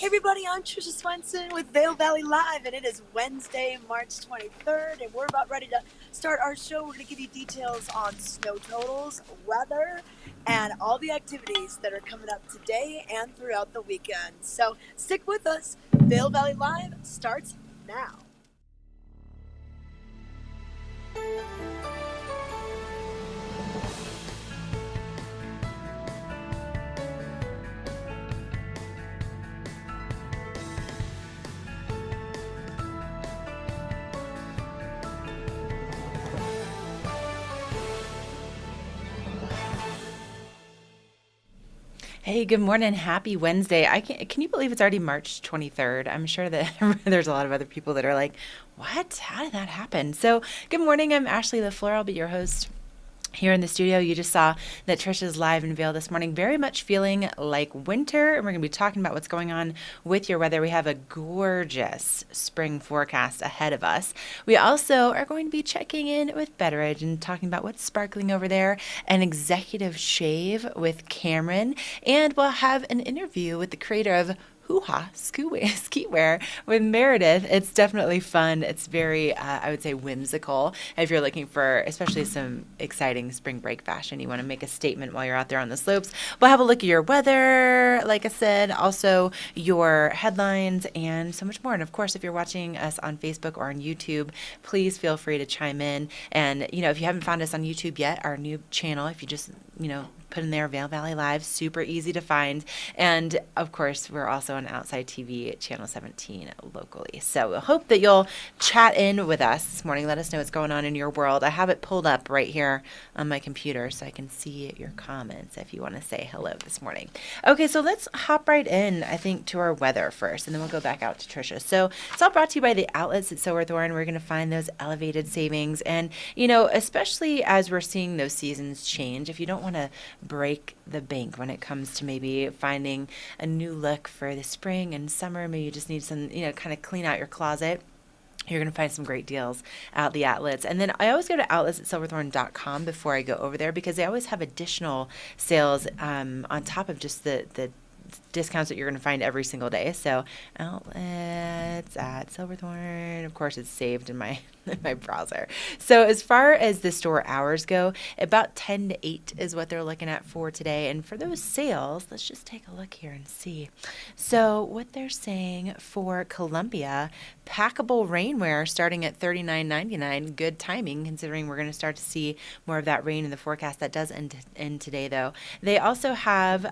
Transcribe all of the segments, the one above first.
Hey everybody, I'm Trisha Swenson with Vail Valley Live, and it is Wednesday, March 23rd, and we're about ready to start our show. We're going to give you details on snow totals, weather, and all the activities that are coming up today and throughout the weekend. So stick with us. Vail Valley Live starts now. Hey, good morning. Happy Wednesday. Can you believe it's already March 23rd? I'm sure that there's a lot of other people that are like, what? How did that happen? So, good morning. I'm Ashley LaFleur. I'll be your host here in the studio. You just saw that Trisha's live in Vail this morning, very much feeling like winter. And we're going to be talking about what's going on with your weather. We have a gorgeous spring forecast ahead of us. We also are going to be checking in with Betteridge and talking about what's sparkling over there, an executive shave with Cameron, and we'll have an interview with the creator of Hoo-ha ski wear with Meredith. It's definitely fun. It's very, I would say, whimsical. If you're looking for especially some exciting spring break fashion, you want to make a statement while you're out there on the slopes. We'll have a look at your weather, like I said, also your headlines and so much more. And of course, if you're watching us on Facebook or on YouTube, please feel free to chime in. And, if you haven't found us on YouTube yet, our new channel, if you just, put in there Vail Valley Live, super easy to find. And of course, we're also on Outside TV at Channel 17 locally. So we'll hope that you'll chat in with us this morning. Let us know what's going on in your world. I have it pulled up right here on my computer so I can see your comments if you want to say hello this morning. Okay, so let's hop right in, I think, to our weather first, and then we'll go back out to Trisha. So it's all brought to you by the outlets at Silverthorne. We're going to find those elevated savings. And, especially as we're seeing those seasons change, if you don't want to break the bank when it comes to maybe finding a new look for the spring and summer, maybe you just need some, kind of clean out your closet, you're going to find some great deals at the outlets. And then I always go to outlets at silverthorne.com before I go over there because they always have additional sales on top of just the discounts that you're going to find every single day. So outlets at Silverthorne, of course, it's saved in my browser. So as far as the store hours go, about 10 to 8 is what they're looking at for today. And for those sales, let's just take a look here and see. So what they're saying for Columbia, packable rainwear starting at $39.99. Good timing considering we're going to start to see more of that rain in the forecast. That does end today though. They also have,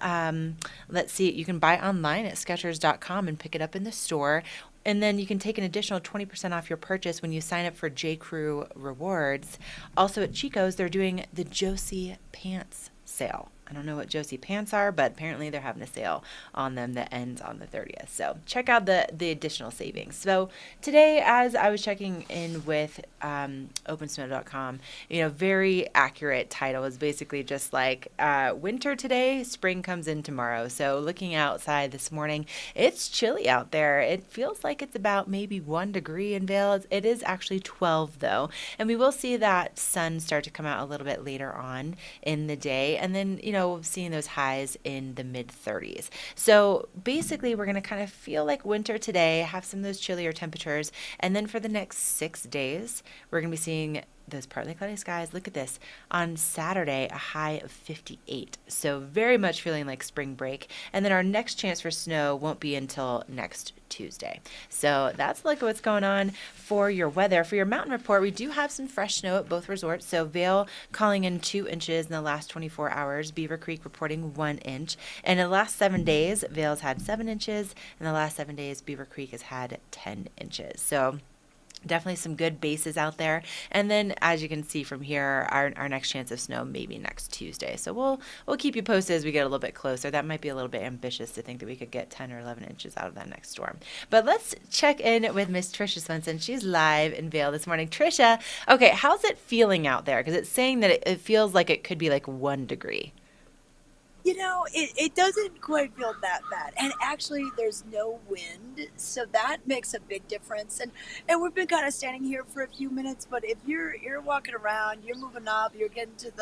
let's see, you can buy online at Skechers.com and pick it up in the store. And then you can take an additional 20% off your purchase when you sign up for J. Crew Rewards. Also at Chico's, they're doing the Josie Pants sale. I don't know what Josie Pants are, but apparently they're having a sale on them that ends on the 30th. So check out the additional savings. So today, as I was checking in with opensnow.com, very accurate title is basically just like winter today, spring comes in tomorrow. So looking outside this morning, it's chilly out there. It feels like it's about maybe 1 degree in Vail. It is actually 12 though. And we will see that sun start to come out a little bit later on in the day. And then, seeing those highs in the mid 30s. So basically, we're going to kind of feel like winter today, have some of those chillier temperatures. And then for the next 6 days, we're going to be seeing those partly cloudy skies. Look at this. On Saturday, a high of 58. So very much feeling like spring break. And then our next chance for snow won't be until next Tuesday. So that's like what's going on for your weather. For your mountain report, we do have some fresh snow at both resorts. So Vail calling in 2 inches in the last 24 hours. Beaver Creek reporting 1 inch. And in the last 7 days, Vail's had 7 inches. In the last 7 days, Beaver Creek has had 10 inches. So definitely some good bases out there. And then as you can see from here, our next chance of snow maybe next Tuesday. So we'll keep you posted as we get a little bit closer. That might be a little bit ambitious to think that we could get 10 or 11 inches out of that next storm. But let's check in with Miss Trisha Swenson. She's live in Vail this morning. Trisha, okay, how's it feeling out there? Because it's saying that it feels like it could be like 1 degree. It doesn't quite feel that bad. And actually, there's no wind. So that makes a big difference. And we've been kind of standing here for a few minutes. But if you're walking around, you're moving up, you're getting to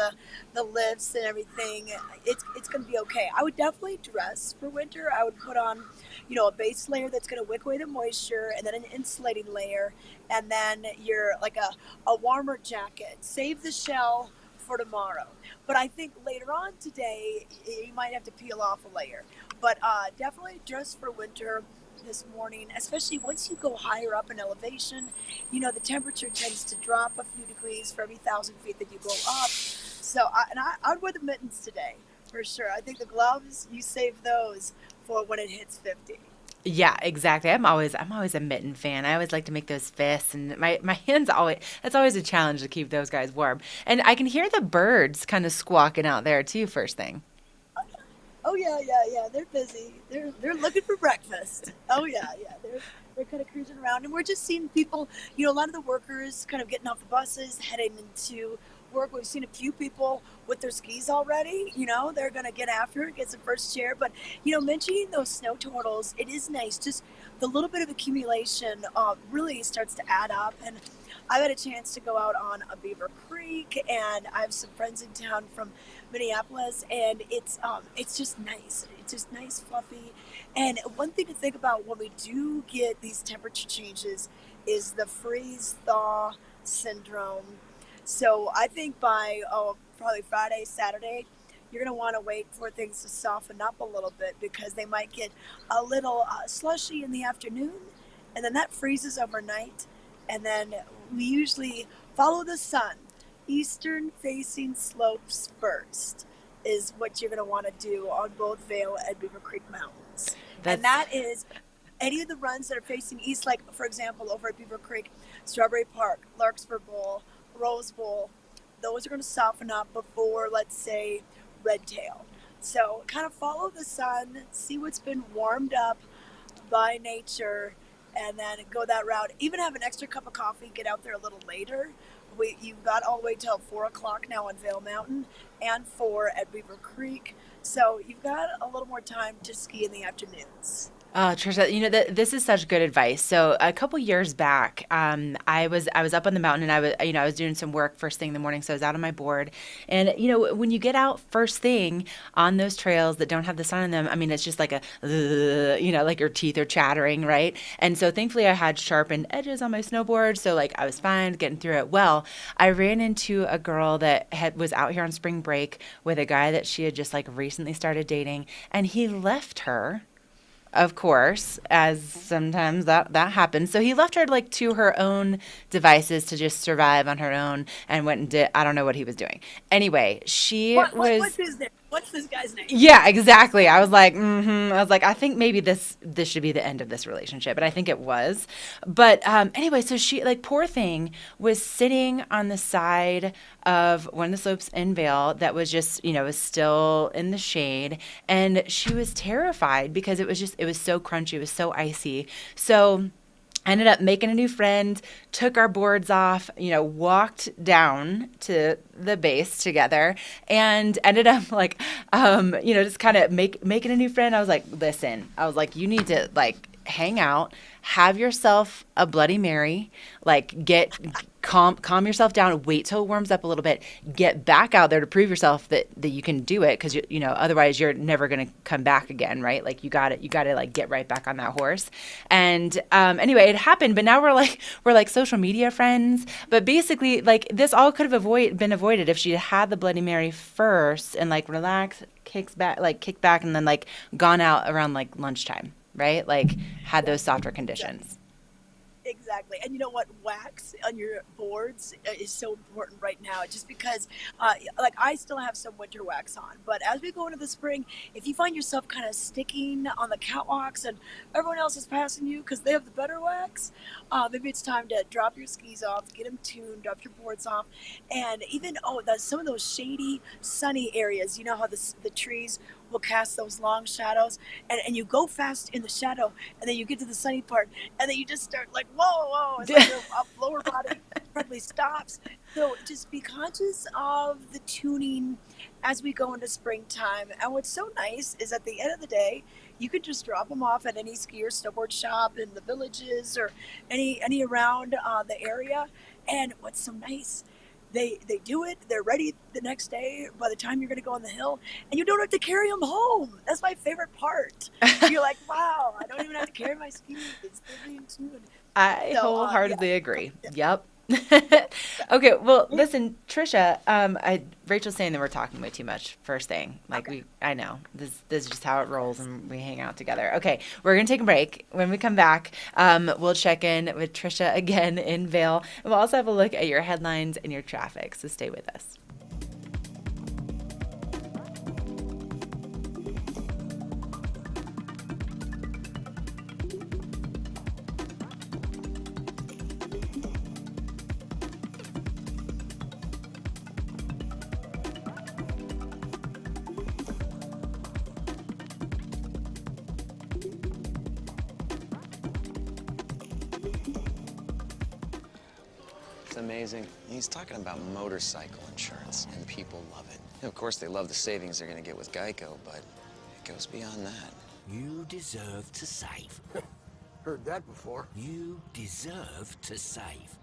the lifts and everything, it's going to be okay. I would definitely dress for winter. I would put on, a base layer that's going to wick away the moisture, and then an insulating layer, and then you're like a warmer jacket. Save the shell for tomorrow. But I think later on today, you might have to peel off a layer. But definitely dress for winter this morning, especially once you go higher up in elevation. The temperature tends to drop a few degrees for every 1,000 feet that you go up. So, I would wear the mittens today for sure. I think the gloves, you save those for when it hits 50. Yeah, exactly. I'm always a mitten fan. I always like to make those fists, and my hands always, that's always a challenge to keep those guys warm. And I can hear the birds kind of squawking out there too first thing. Oh yeah, yeah, yeah. They're busy. They're looking for breakfast. Oh yeah, yeah. They're kind of cruising around, and we're just seeing people. A lot of the workers kind of getting off the buses, heading into work. We've seen a few people with their skis already. They're gonna get after it, get some first chair. But mentioning those snow totals, it is nice. Just the little bit of accumulation really starts to add up, and I've had a chance to go out on a Beaver Creek, and I have some friends in town from Minneapolis, and it's just nice. It's just nice, fluffy. And one thing to think about when we do get these temperature changes is the freeze thaw syndrome. So I think by probably Friday, Saturday, you're going to want to wait for things to soften up a little bit, because they might get a little slushy in the afternoon, and then that freezes overnight. And then we usually follow the sun. Eastern facing slopes first is what you're going to want to do on both Vail and Beaver Creek Mountains. And That's that is any of the runs that are facing east, like, for example, over at Beaver Creek, Strawberry Park, Larkspur Bowl, Rose Bowl. Those are going to soften up before, let's say, Red Tail. So kind of follow the sun, see what's been warmed up by nature, and then go that route. Even have an extra cup of coffee, get out there a little later. You've got all the way till 4 o'clock now on Vail Mountain, and 4 at Beaver Creek. So you've got a little more time to ski in the afternoons. Oh, Trisha, this is such good advice. So a couple years back, I was up on the mountain, and I was doing some work first thing in the morning. So I was out on my board, and when you get out first thing on those trails that don't have the sun in them, I mean, it's just like like your teeth are chattering, right? And so thankfully I had sharpened edges on my snowboard, so like I was fine getting through it. Well, I ran into a girl that was out here on spring break with a guy that she had just like recently started dating, and he left her, of course, as sometimes that happens. So he left her like to her own devices to just survive on her own, and went and did, I don't know what he was doing. Anyway, she What's was, his name? What's this guy's name? yeah, exactly. I was like, I was like, I think maybe this should be the end of this relationship, and I think it was. But anyway, so she, like, poor thing, was sitting on the side of one of the slopes in Vail that was just was still in the shade, and she was terrified because it was so crunchy, it was so icy. So I ended up making a new friend, took our boards off, walked down to the base together, and ended up like, just kind of making a new friend. I was like, listen, I was like, you need to like hang out, have yourself a Bloody Mary, like calm yourself down, wait till it warms up a little bit, get back out there to prove yourself that you can do it, because otherwise you're never going to come back again, right? Like you got to like get right back on that horse. And anyway, it happened, but now we're like social media friends. But basically, like, this all could have been avoided if she had the Bloody Mary first and like relax, kick back, and then like gone out around like lunchtime, right? Like had those softer conditions. Exactly. And you know what? Wax on your boards is so important right now, just because, like, I still have some winter wax on. But as we go into the spring, if you find yourself kind of sticking on the catwalks and everyone else is passing you because they have the better wax, maybe it's time to drop your skis off, get them tuned, drop your boards off. And even, some of those shady, sunny areas, you know how the trees will cast those long shadows, and you go fast in the shadow, and then you get to the sunny part, and then you just start like, whoa, it's like your lower body abruptly stops. So just be conscious of the tuning as we go into springtime. And what's so nice is at the end of the day, you could just drop them off at any ski or snowboard shop in the villages or any around the area. And what's so nice, they do it. They're ready the next day. By the time you're going to go on the hill, and you don't have to carry them home. That's my favorite part. You're like, wow, I don't even have to carry my skis. They're being tuned. I So wholeheartedly agree. Yep. yeah. Okay, well, listen, Trisha, Rachel's saying that we're talking way too much first thing. I know. This is just how it rolls and we hang out together. Okay, we're going to take a break. When we come back, we'll check in with Trisha again in Vail. And we'll also have a look at your headlines and your traffic, so stay with us. Amazing. He's talking about motorcycle insurance, and people love it. And of course, they love the savings they're going to get with Geico, but it goes beyond that. You deserve to save. Heard that before. You deserve to save.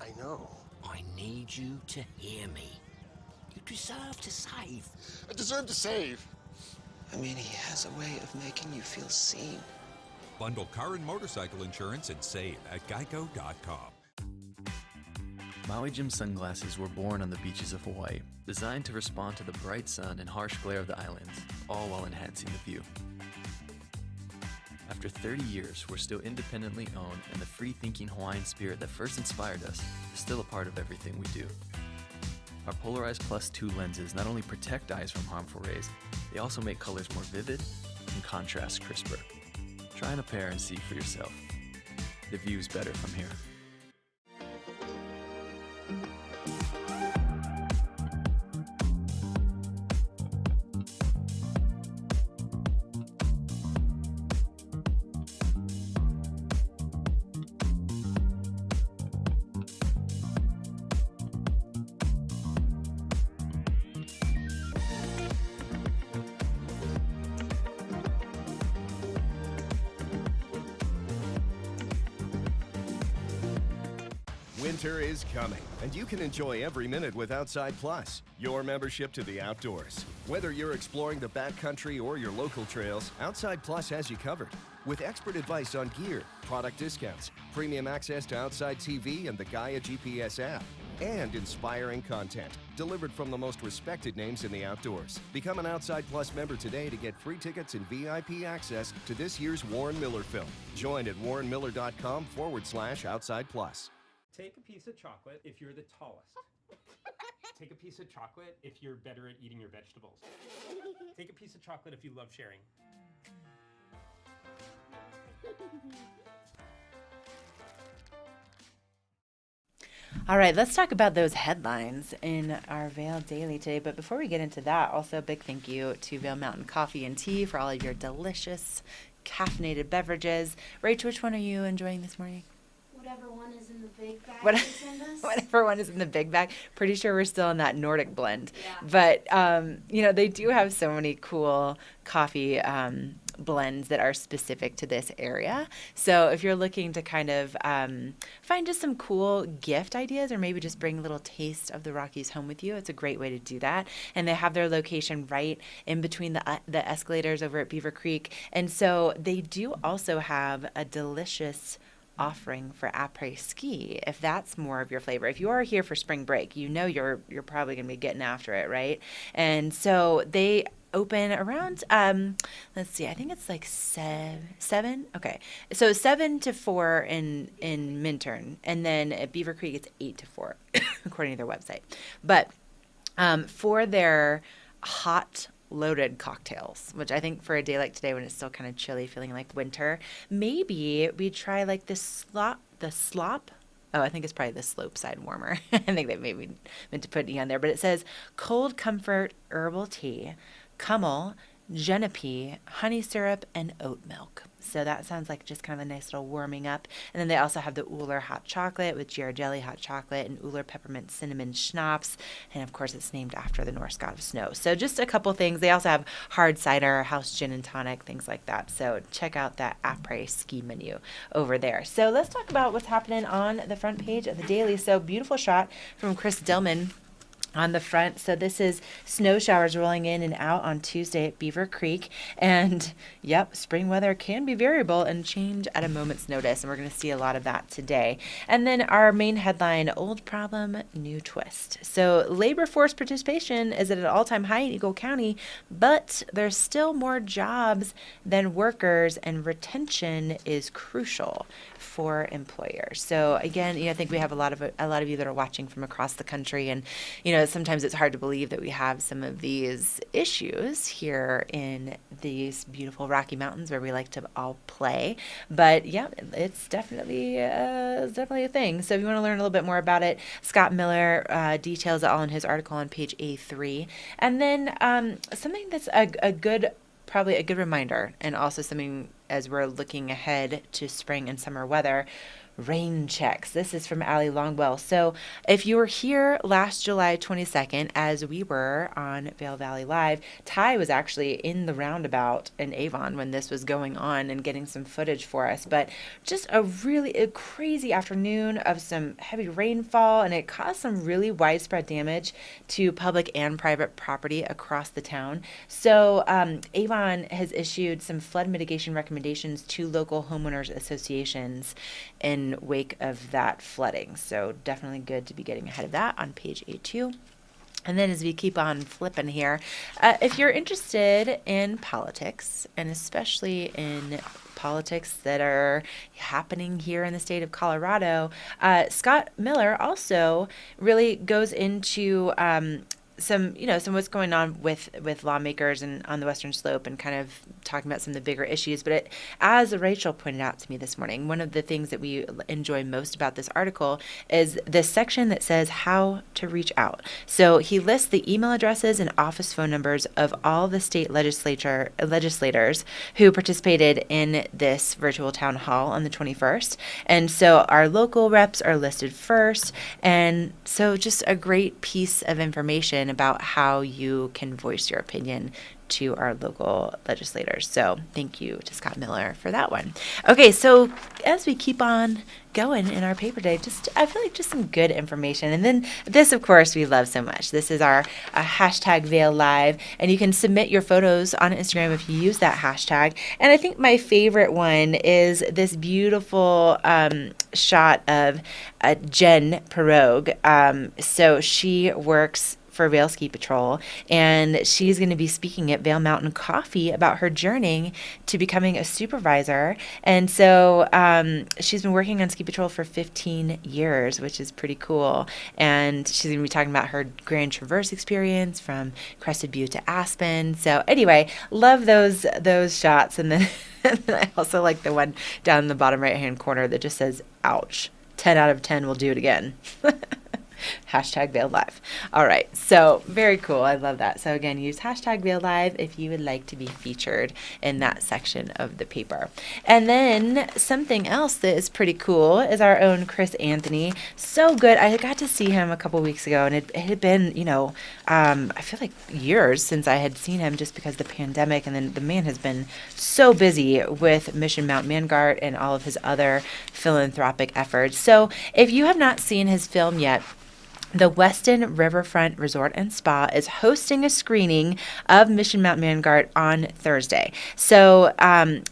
I know. I need you to hear me. You deserve to save. I deserve to save. I mean, he has a way of making you feel seen. Bundle car and motorcycle insurance and save at geico.com. Maui Jim sunglasses were born on the beaches of Hawaii, designed to respond to the bright sun and harsh glare of the islands, all while enhancing the view. After 30 years, we're still independently owned, and the free-thinking Hawaiian spirit that first inspired us is still a part of everything we do. Our Polarized Plus 2 lenses not only protect eyes from harmful rays, they also make colors more vivid and contrast crisper. Try on a pair and see for yourself. The view's better from here. Winter is coming, and you can enjoy every minute with Outside Plus, your membership to the outdoors. Whether you're exploring the backcountry or your local trails, Outside Plus has you covered. With expert advice on gear, product discounts, premium access to Outside TV and the Gaia GPS app, and inspiring content delivered from the most respected names in the outdoors. Become an Outside Plus member today to get free tickets and VIP access to this year's Warren Miller film. Join at warrenmiller.com/Outside Plus. Take a piece of chocolate if you're the tallest. Take a piece of chocolate if you're better at eating your vegetables. Take a piece of chocolate if you love sharing. All right, let's talk about those headlines in our Vail Daily today. But before we get into that, also a big thank you to Vail Mountain Coffee and Tea for all of your delicious caffeinated beverages. Rach, which one are you enjoying this morning? Whatever one is in the big bag. Whatever one is in the big bag. Pretty sure we're still in that Nordic blend. Yeah. But, they do have so many cool coffee blends that are specific to this area. So if you're looking to kind of find just some cool gift ideas or maybe just bring a little taste of the Rockies home with you, it's a great way to do that. And they have their location right in between the escalators over at Beaver Creek. And so they do also have a delicious offering for après-ski, if that's more of your flavor. If you are here for spring break, you're probably going to be getting after it, right? And so they open around, let's see, I think it's like seven. Okay, so 7 to 4 in Minturn, and then at Beaver Creek it's 8 to 4, according to their website. But for their hot loaded cocktails, which I think for a day like today when it's still kind of chilly, feeling like winter, maybe we try like the slop. Oh, I think it's probably the slope side warmer. I think they maybe meant to put E on there, but it says cold comfort herbal tea, Kummel, Genepi, honey syrup, and oat milk. So that sounds like just kind of a nice little warming up. And then they also have the Uller hot chocolate with Ghirardelli hot chocolate and Uller peppermint cinnamon schnapps. And of course, it's named after the Norse god of snow. So just a couple things. They also have hard cider, house gin and tonic, things like that. So check out that après ski menu over there. So let's talk about what's happening on the front page of the Daily. So beautiful shot from Chris Dillman on the front. So this is snow showers rolling in and out on Tuesday at Beaver Creek. And yep, spring weather can be variable and change at a moment's notice. And we're going to see a lot of that today. And then our main headline, old problem, new twist. So labor force participation is at an all-time high in Eagle County, but there's still more jobs than workers, and retention is crucial for employers. So again, I think we have a lot of you that are watching from across the country, and sometimes it's hard to believe that we have some of these issues here in these beautiful Rocky Mountains where we like to all play. But yeah, it's definitely a thing. So if you want to learn a little bit more about it, Scott Miller details it all in his article on page A3. And then something that's probably a good reminder, and also something as we're looking ahead to spring and summer weather, rain checks. This is from Allie Longwell. So if you were here last July 22nd, as we were on Vail Valley Live, Ty was actually in the roundabout in Avon when this was going on and getting some footage for us. But just a crazy afternoon of some heavy rainfall, and it caused some really widespread damage to public and private property across the town. So Avon has issued some flood mitigation recommendations to local homeowners associations in wake of that flooding. So definitely good to be getting ahead of that on page A2. And then as we keep on flipping here, if you're interested in politics, and especially in politics that are happening here in the state of Colorado, Scott Miller also really goes into some what's going on with lawmakers and on the Western Slope, and kind of talking about some of the bigger issues. But as Rachel pointed out to me this morning, one of the things that we enjoy most about this article is the section that says how to reach out. So he lists the email addresses and office phone numbers of all the state legislators who participated in this virtual town hall on the 21st. And so our local reps are listed first. And so just a great piece of information about how you can voice your opinion to our local legislators. So thank you to Scott Miller for that one. Okay, so as we keep on going in our paper day, I feel like just some good information. And then this, of course, we love so much. This is our hashtag Vail Live, and you can submit your photos on Instagram if you use that hashtag. And I think my favorite one is this beautiful shot of Jen Pirogue. So she works for Vail Ski Patrol, and she's going to be speaking at Vail Mountain Coffee about her journey to becoming a supervisor. And so she's been working on Ski Patrol for 15 years, which is pretty cool. And she's going to be talking about her Grand Traverse experience from Crested Butte to Aspen. So anyway, love those shots. And then I also like the one down in the bottom right-hand corner that just says, ouch, 10 out of 10 will do it again. Hashtag Vail Live. All right, so very cool. I love that. So again, use hashtag Vail Live if you would like to be featured in that section of the paper. And then something else that is pretty cool is our own Chris Anthony. So good. I got to see him a couple weeks ago, and it had been, I feel like years since I had seen him, just because of the pandemic. And then the man has been so busy with Mission Mount Mangart and all of his other philanthropic efforts. So if you have not seen his film yet, the Weston Riverfront Resort and Spa is hosting a screening of Mission Mount Mangart on Thursday. So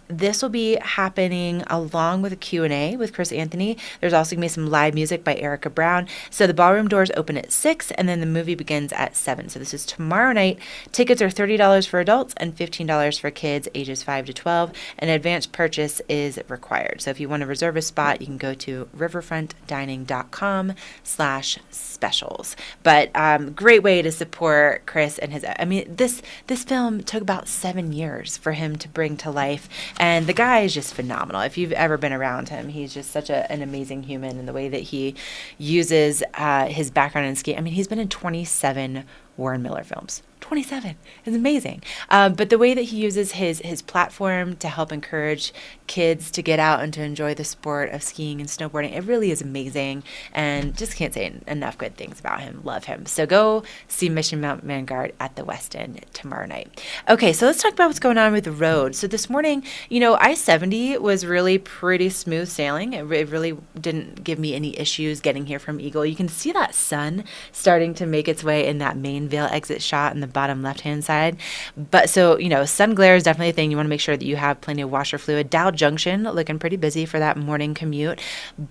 this will be happening along with a Q&A with Chris Anthony. There's also going to be some live music by Erica Brown. So the ballroom doors open at 6, and then the movie begins at 7. So this is tomorrow night. Tickets are $30 for adults and $15 for kids ages 5 to 12. An advanced purchase is required. So if you want to reserve a spot, you can go to riverfrontdining.com/specials. But great way to support Chris and his. I mean, this film took about 7 years for him to bring to life, and the guy is just phenomenal. If you've ever been around him, he's just such an amazing human, and the way that he uses his background in ski. I mean, he's been in 27 Warren Miller films. 27. It's amazing. But the way that he uses his platform to help encourage kids to get out and to enjoy the sport of skiing and snowboarding, it really is amazing. And just can't say enough good things about him. Love him. So go see Mission Mount Vanguard at the West End tomorrow night. Okay, so let's talk about what's going on with the road. So this morning, I-70 was really pretty smooth sailing. It really didn't give me any issues getting here from Eagle. You can see that sun starting to make its way in that main Vail exit shot in the bottom left-hand side. But so, sun glare is definitely a thing. You want to make sure that you have plenty of washer fluid. Dow Junction looking pretty busy for that morning commute.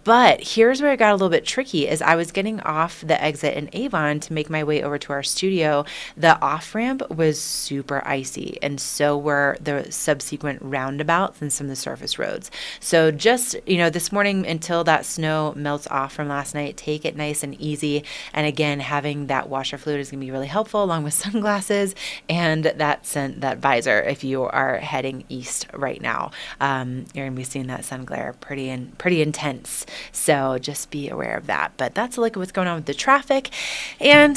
But here's where it got a little bit tricky. As I was getting off the exit in Avon to make my way over to our studio, the off-ramp was super icy, and so were the subsequent roundabouts and some of the surface roads. So just, this morning until that snow melts off from last night, take it nice and easy. And again, having that washer fluid is going to be really helpful, along with sunglasses and that visor if you are heading east right now. You're going to be seeing that sun glare pretty intense. So just be aware of that. But that's a look at what's going on with the traffic. And,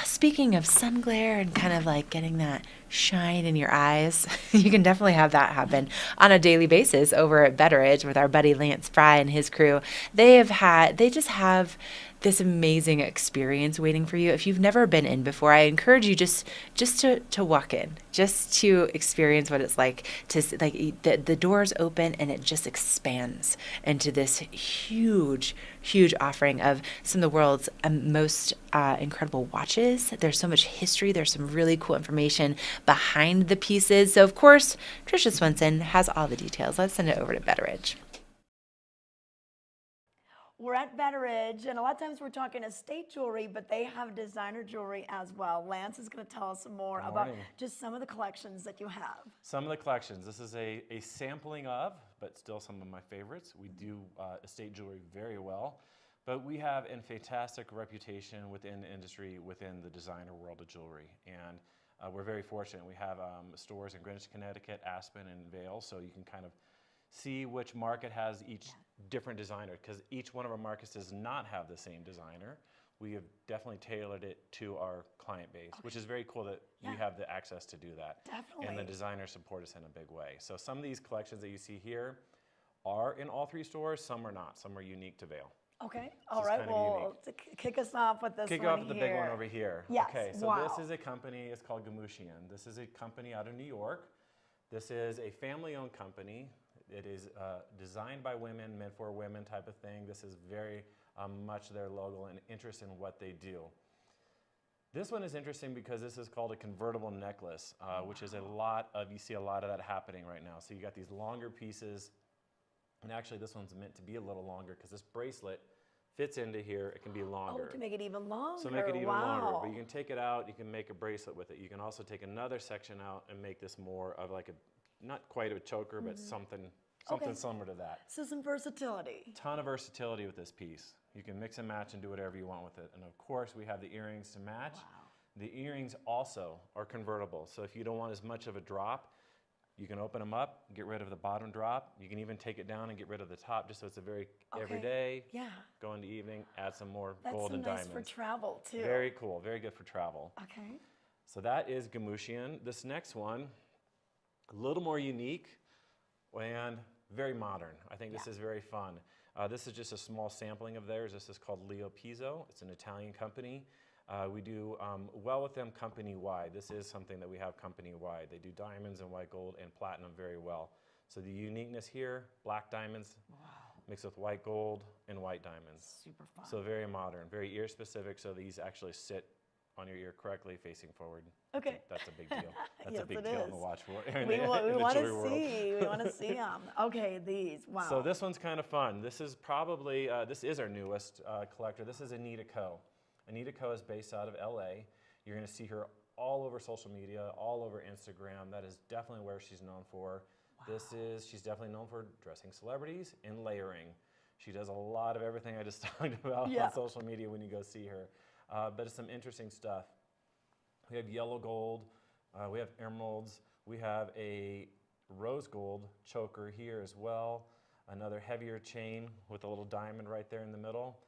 speaking of sun glare and kind of like getting that shine in your eyes, you can definitely have that happen on a daily basis over at Betteridge with our buddy Lance Fry and his crew. They just have this amazing experience waiting for you. If you've never been in before, I encourage you just to walk in, just to experience what it's like the doors open and it just expands into this huge offering of some of the world's most incredible watches. There's so much history. There's some really cool information behind the pieces. So of course, Trisha Swenson has all the details. Let's send it over to Betteridge. We're at Betteridge, and a lot of times we're talking estate jewelry, but they have designer jewelry as well. Lance is going to tell us some more about just some of the collections that you have. Some of the collections. This is a sampling of, but still some of my favorites. We do estate jewelry very well, but we have a fantastic reputation within the industry, within the designer world of jewelry. And we're very fortunate. We have stores in Greenwich, Connecticut, Aspen, and Vail, so you can kind of see which market has each different designer, because each one of our markets does not have the same designer. We have definitely tailored it to our client base, which is very cool that we have the access to do that. Definitely. And the designers support us in a big way. So some of these collections that you see here are in all three stores, some are not. Some are unique to Vail. Okay, all right, well, to kick us off with this Kick one off with the big one over here. Yes, okay, so this is a company, it's called Gomutian. This is a company out of New York. This is a family-owned company. It is designed by women, meant for women type of thing. This is very much their logo and interest in what they do. This one is interesting because this is called a convertible necklace, which is you see a lot of that happening right now. So you got these longer pieces, and actually this one's meant to be a little longer because this bracelet fits into here. It can be longer. Oh, to make it even longer. So make it even longer, but you can take it out, you can make a bracelet with it. You can also take another section out and make this more of like not quite a choker, but something similar to that. So some versatility. Ton of versatility with this piece. You can mix and match and do whatever you want with it. And of course, we have the earrings to match. Wow. The earrings also are convertible. So if you don't want as much of a drop, you can open them up, get rid of the bottom drop. You can even take it down and get rid of the top, just so it's a very everyday. Yeah. Go into evening, add some more That's gold and nice diamonds. for travel too. Very cool, very good for travel. Okay. So that is Gomutian. This next one, a little more unique and very modern. I think this is very fun. This is just a small sampling of theirs. This is called Leopizo. It's an Italian company. We do well with them company-wide. This is something that we have company-wide. They do diamonds and white gold and platinum very well. So the uniqueness here, black diamonds mixed with white gold and white diamonds. Super fun. So very modern, very ear-specific, so these actually sit on your ear correctly, facing forward. Okay. That's a big deal. That's Yes, a big it deal is. in the watch world. We want to see. We want to see them. Okay, these. Wow. So this one's kind of fun. This is probably, this is our newest collector. This is Anita Co. Anita Co is based out of LA. You're going to see her all over social media, all over Instagram. That is definitely where she's known for. Wow. She's definitely known for dressing celebrities and layering. She does a lot of everything I just talked about on social media when you go see her. But it's some interesting stuff. We have yellow gold, we have emeralds, we have a rose gold choker here as well, another heavier chain with a little diamond right there in the middle.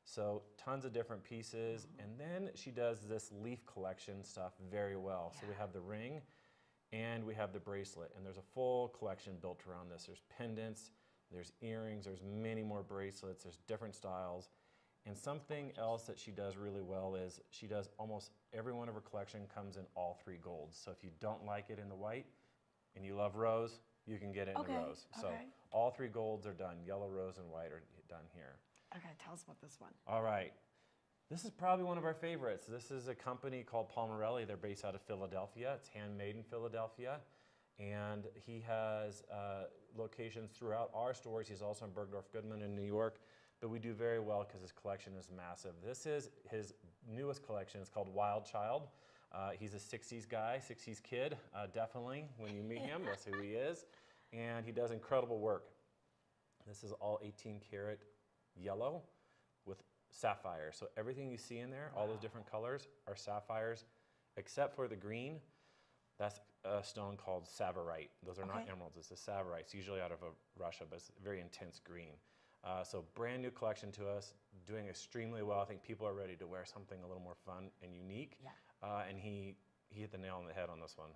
So tons of different pieces. And then she does this leaf collection stuff very well. So we have the ring and we have the bracelet. And there's a full collection built around this. There's pendants, there's earrings, there's many more bracelets, there's different styles. And something else that she does really well is she does almost every one of her collection comes in all 3 golds. So if you don't like it in the white and you love rose, you can get it in the rose. So all 3 golds are done. Yellow, rose, and white are done here. Okay, tell us about this one. All right. This is probably one of our favorites. This is a company called Palmarelli. They're based out of Philadelphia. It's handmade in Philadelphia. And he has locations throughout our stores. He's also in Bergdorf Goodman in New York. But we do very well because his collection is massive. This is his newest collection. It's called Wild Child. He's a 60s guy, 60s kid, definitely. When you meet him, that's who he is. And he does incredible work. This is all 18 karat yellow with sapphire. So everything you see in there, all those different colors are sapphires, except for the green. That's a stone called savarite. Those are not emeralds, it's a savarite. It's usually out of Russia, but it's a very intense green. So brand new collection to us, doing extremely well. I think people are ready to wear something a little more fun and unique. And he hit the nail on the head on this one.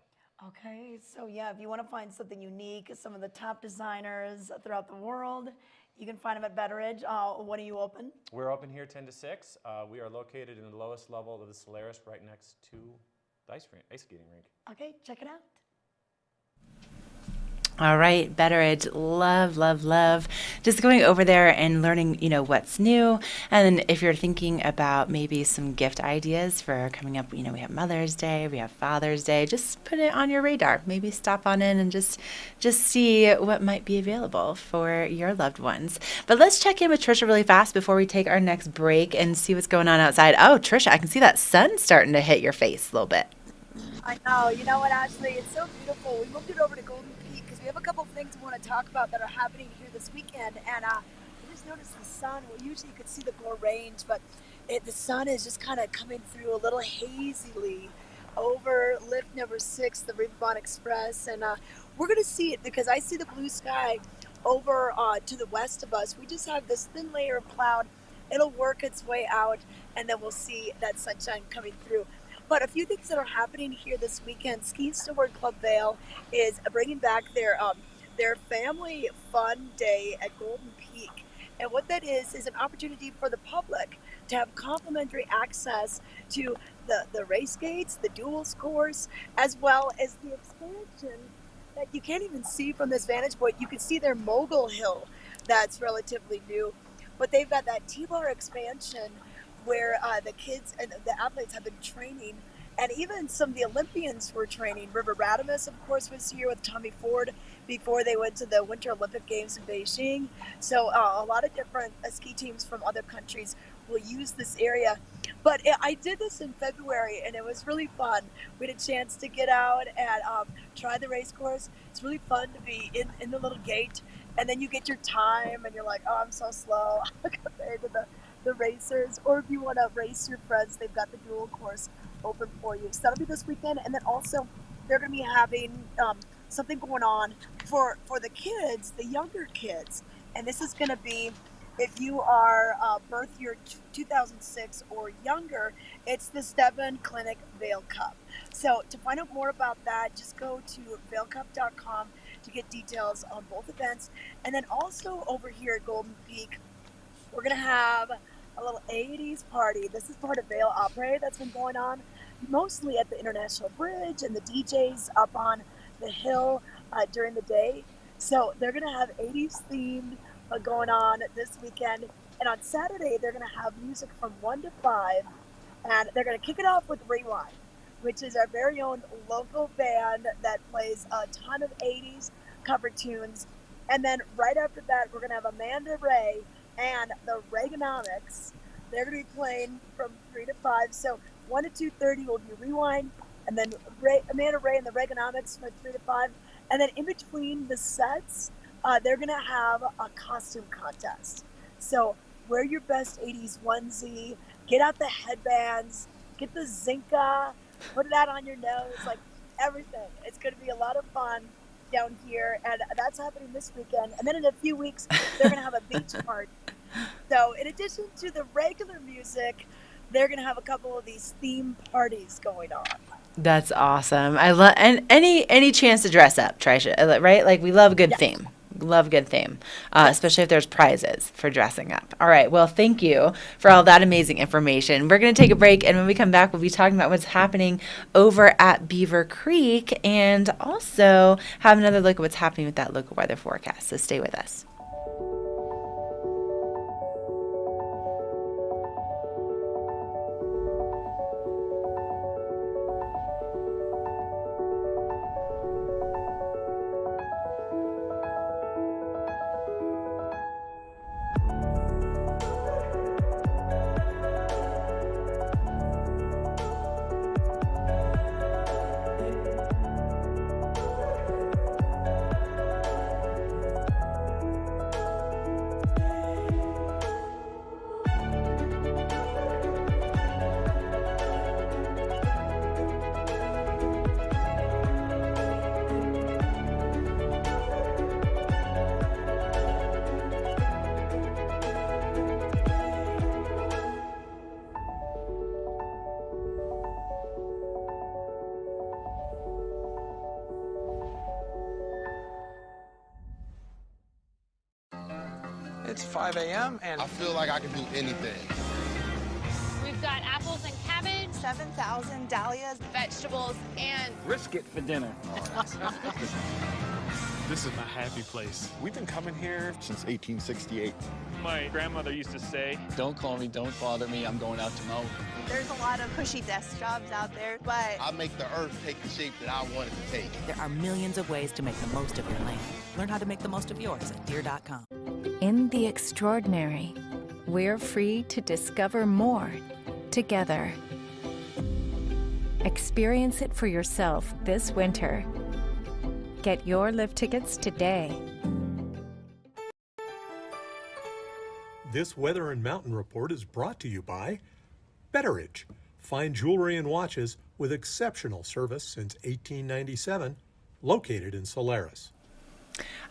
Okay, so yeah, if you want to find something unique, some of the top designers throughout the world, you can find them at Betteridge. When are you open? We're open here 10 to 6. We are located in the lowest level of the Solaris, right next to the ice skating rink. Okay, check it out. All right, Betteridge, love, love, love. Just going over there and learning, what's new. And if you're thinking about maybe some gift ideas for coming up, we have Mother's Day, we have Father's Day, just put it on your radar. Maybe stop on in and just see what might be available for your loved ones. But let's check in with Trisha really fast before we take our next break and see what's going on outside. Oh, Trisha, I can see that sun starting to hit your face a little bit. I know. You know what, Ashley? It's so beautiful. We moved it over to Golden Peak because we have a couple things we want to talk about that are happening here this weekend. And I just noticed the sun. Well, usually you could see the Gore Range, but the sun is just kind of coming through a little hazily over lift number 6, the Riverbond Express. And we're going to see it because I see the blue sky over to the west of us. We just have this thin layer of cloud. It'll work its way out, and then we'll see that sunshine coming through. But a few things that are happening here this weekend. Ski Snowboard Club Vail is bringing back their family fun day at Golden Peak. And what that is an opportunity for the public to have complimentary access to the race gates, the duels course, as well as the expansion that you can't even see from this vantage point. You can see their mogul hill that's relatively new. But they've got that T-bar expansion where the kids and the athletes have been training, and even some of the Olympians were training. River Radamus, of course, was here with Tommy Ford before they went to the Winter Olympic Games in Beijing. So a lot of different ski teams from other countries will use this area. But I did this in February, and it was really fun. We had a chance to get out and try the race course. It's really fun to be in the little gate, and then you get your time, and you're like, oh, I'm so slow compared to the racers. Or if you want to race your friends, they've got the dual course open for you. So that'll be this weekend. And then also they're going to be having something going on for the kids, the younger kids. And this is going to be, if you are birth year 2006 or younger, it's the Stebbin Clinic Vail Cup. So to find out more about that, just go to vailcup.com to get details on both events. And then also over here at Golden Peak, we're going to have a little 80s party. This is part of Vail Opera that's been going on mostly at the International Bridge, and the DJs up on the hill during the day. So they're going to have 80s themed going on this weekend. And on Saturday, they're going to have music from 1 to 5. And they're going to kick it off with Rewind, which is our very own local band that plays a ton of 80s cover tunes. And then right after that, we're going to have Amanda Ray and the Reaganomics. They're going to be playing from 3 to 5. So 1 to 2:30 will be Rewind, and then Amanda Ray and the Reaganomics from 3 to 5. And then in between the sets, they're going to have a costume contest. So wear your best 80s onesie, get out the headbands, get the Zinca, put that on your nose, like everything. It's going to be a lot of fun down here, and that's happening this weekend. And then in a few weeks, they're going to have a beach party. So in addition to the regular music, they're going to have a couple of these theme parties going on. That's awesome. I love, and any chance to dress up, Trisha, right? Like, we love a good theme. Love good theme, especially if there's prizes for dressing up. All right. Well, thank you for all that amazing information. We're going to take a break, and when we come back, we'll be talking about what's happening over at Beaver Creek and also have another look at what's happening with that local weather forecast. So stay with us. It's 5 a.m. and I feel like I can do anything. We've got apples and cabbage, 7,000 dahlias, vegetables, and brisket for dinner. This is my happy place. We've been coming here since 1868. My grandmother used to say, don't call me, don't bother me, I'm going out to mow. There's a lot of cushy desk jobs out there, but I make the earth take the shape that I want it to take. There are millions of ways to make the most of your land. Learn how to make the most of yours at Deere.com. In the extraordinary, we're free to discover more together. Experience it for yourself this winter. Get your lift tickets today. This Weather and Mountain Report is brought to you by Betteridge. Fine jewelry and watches with exceptional service since 1897, located in Solaris.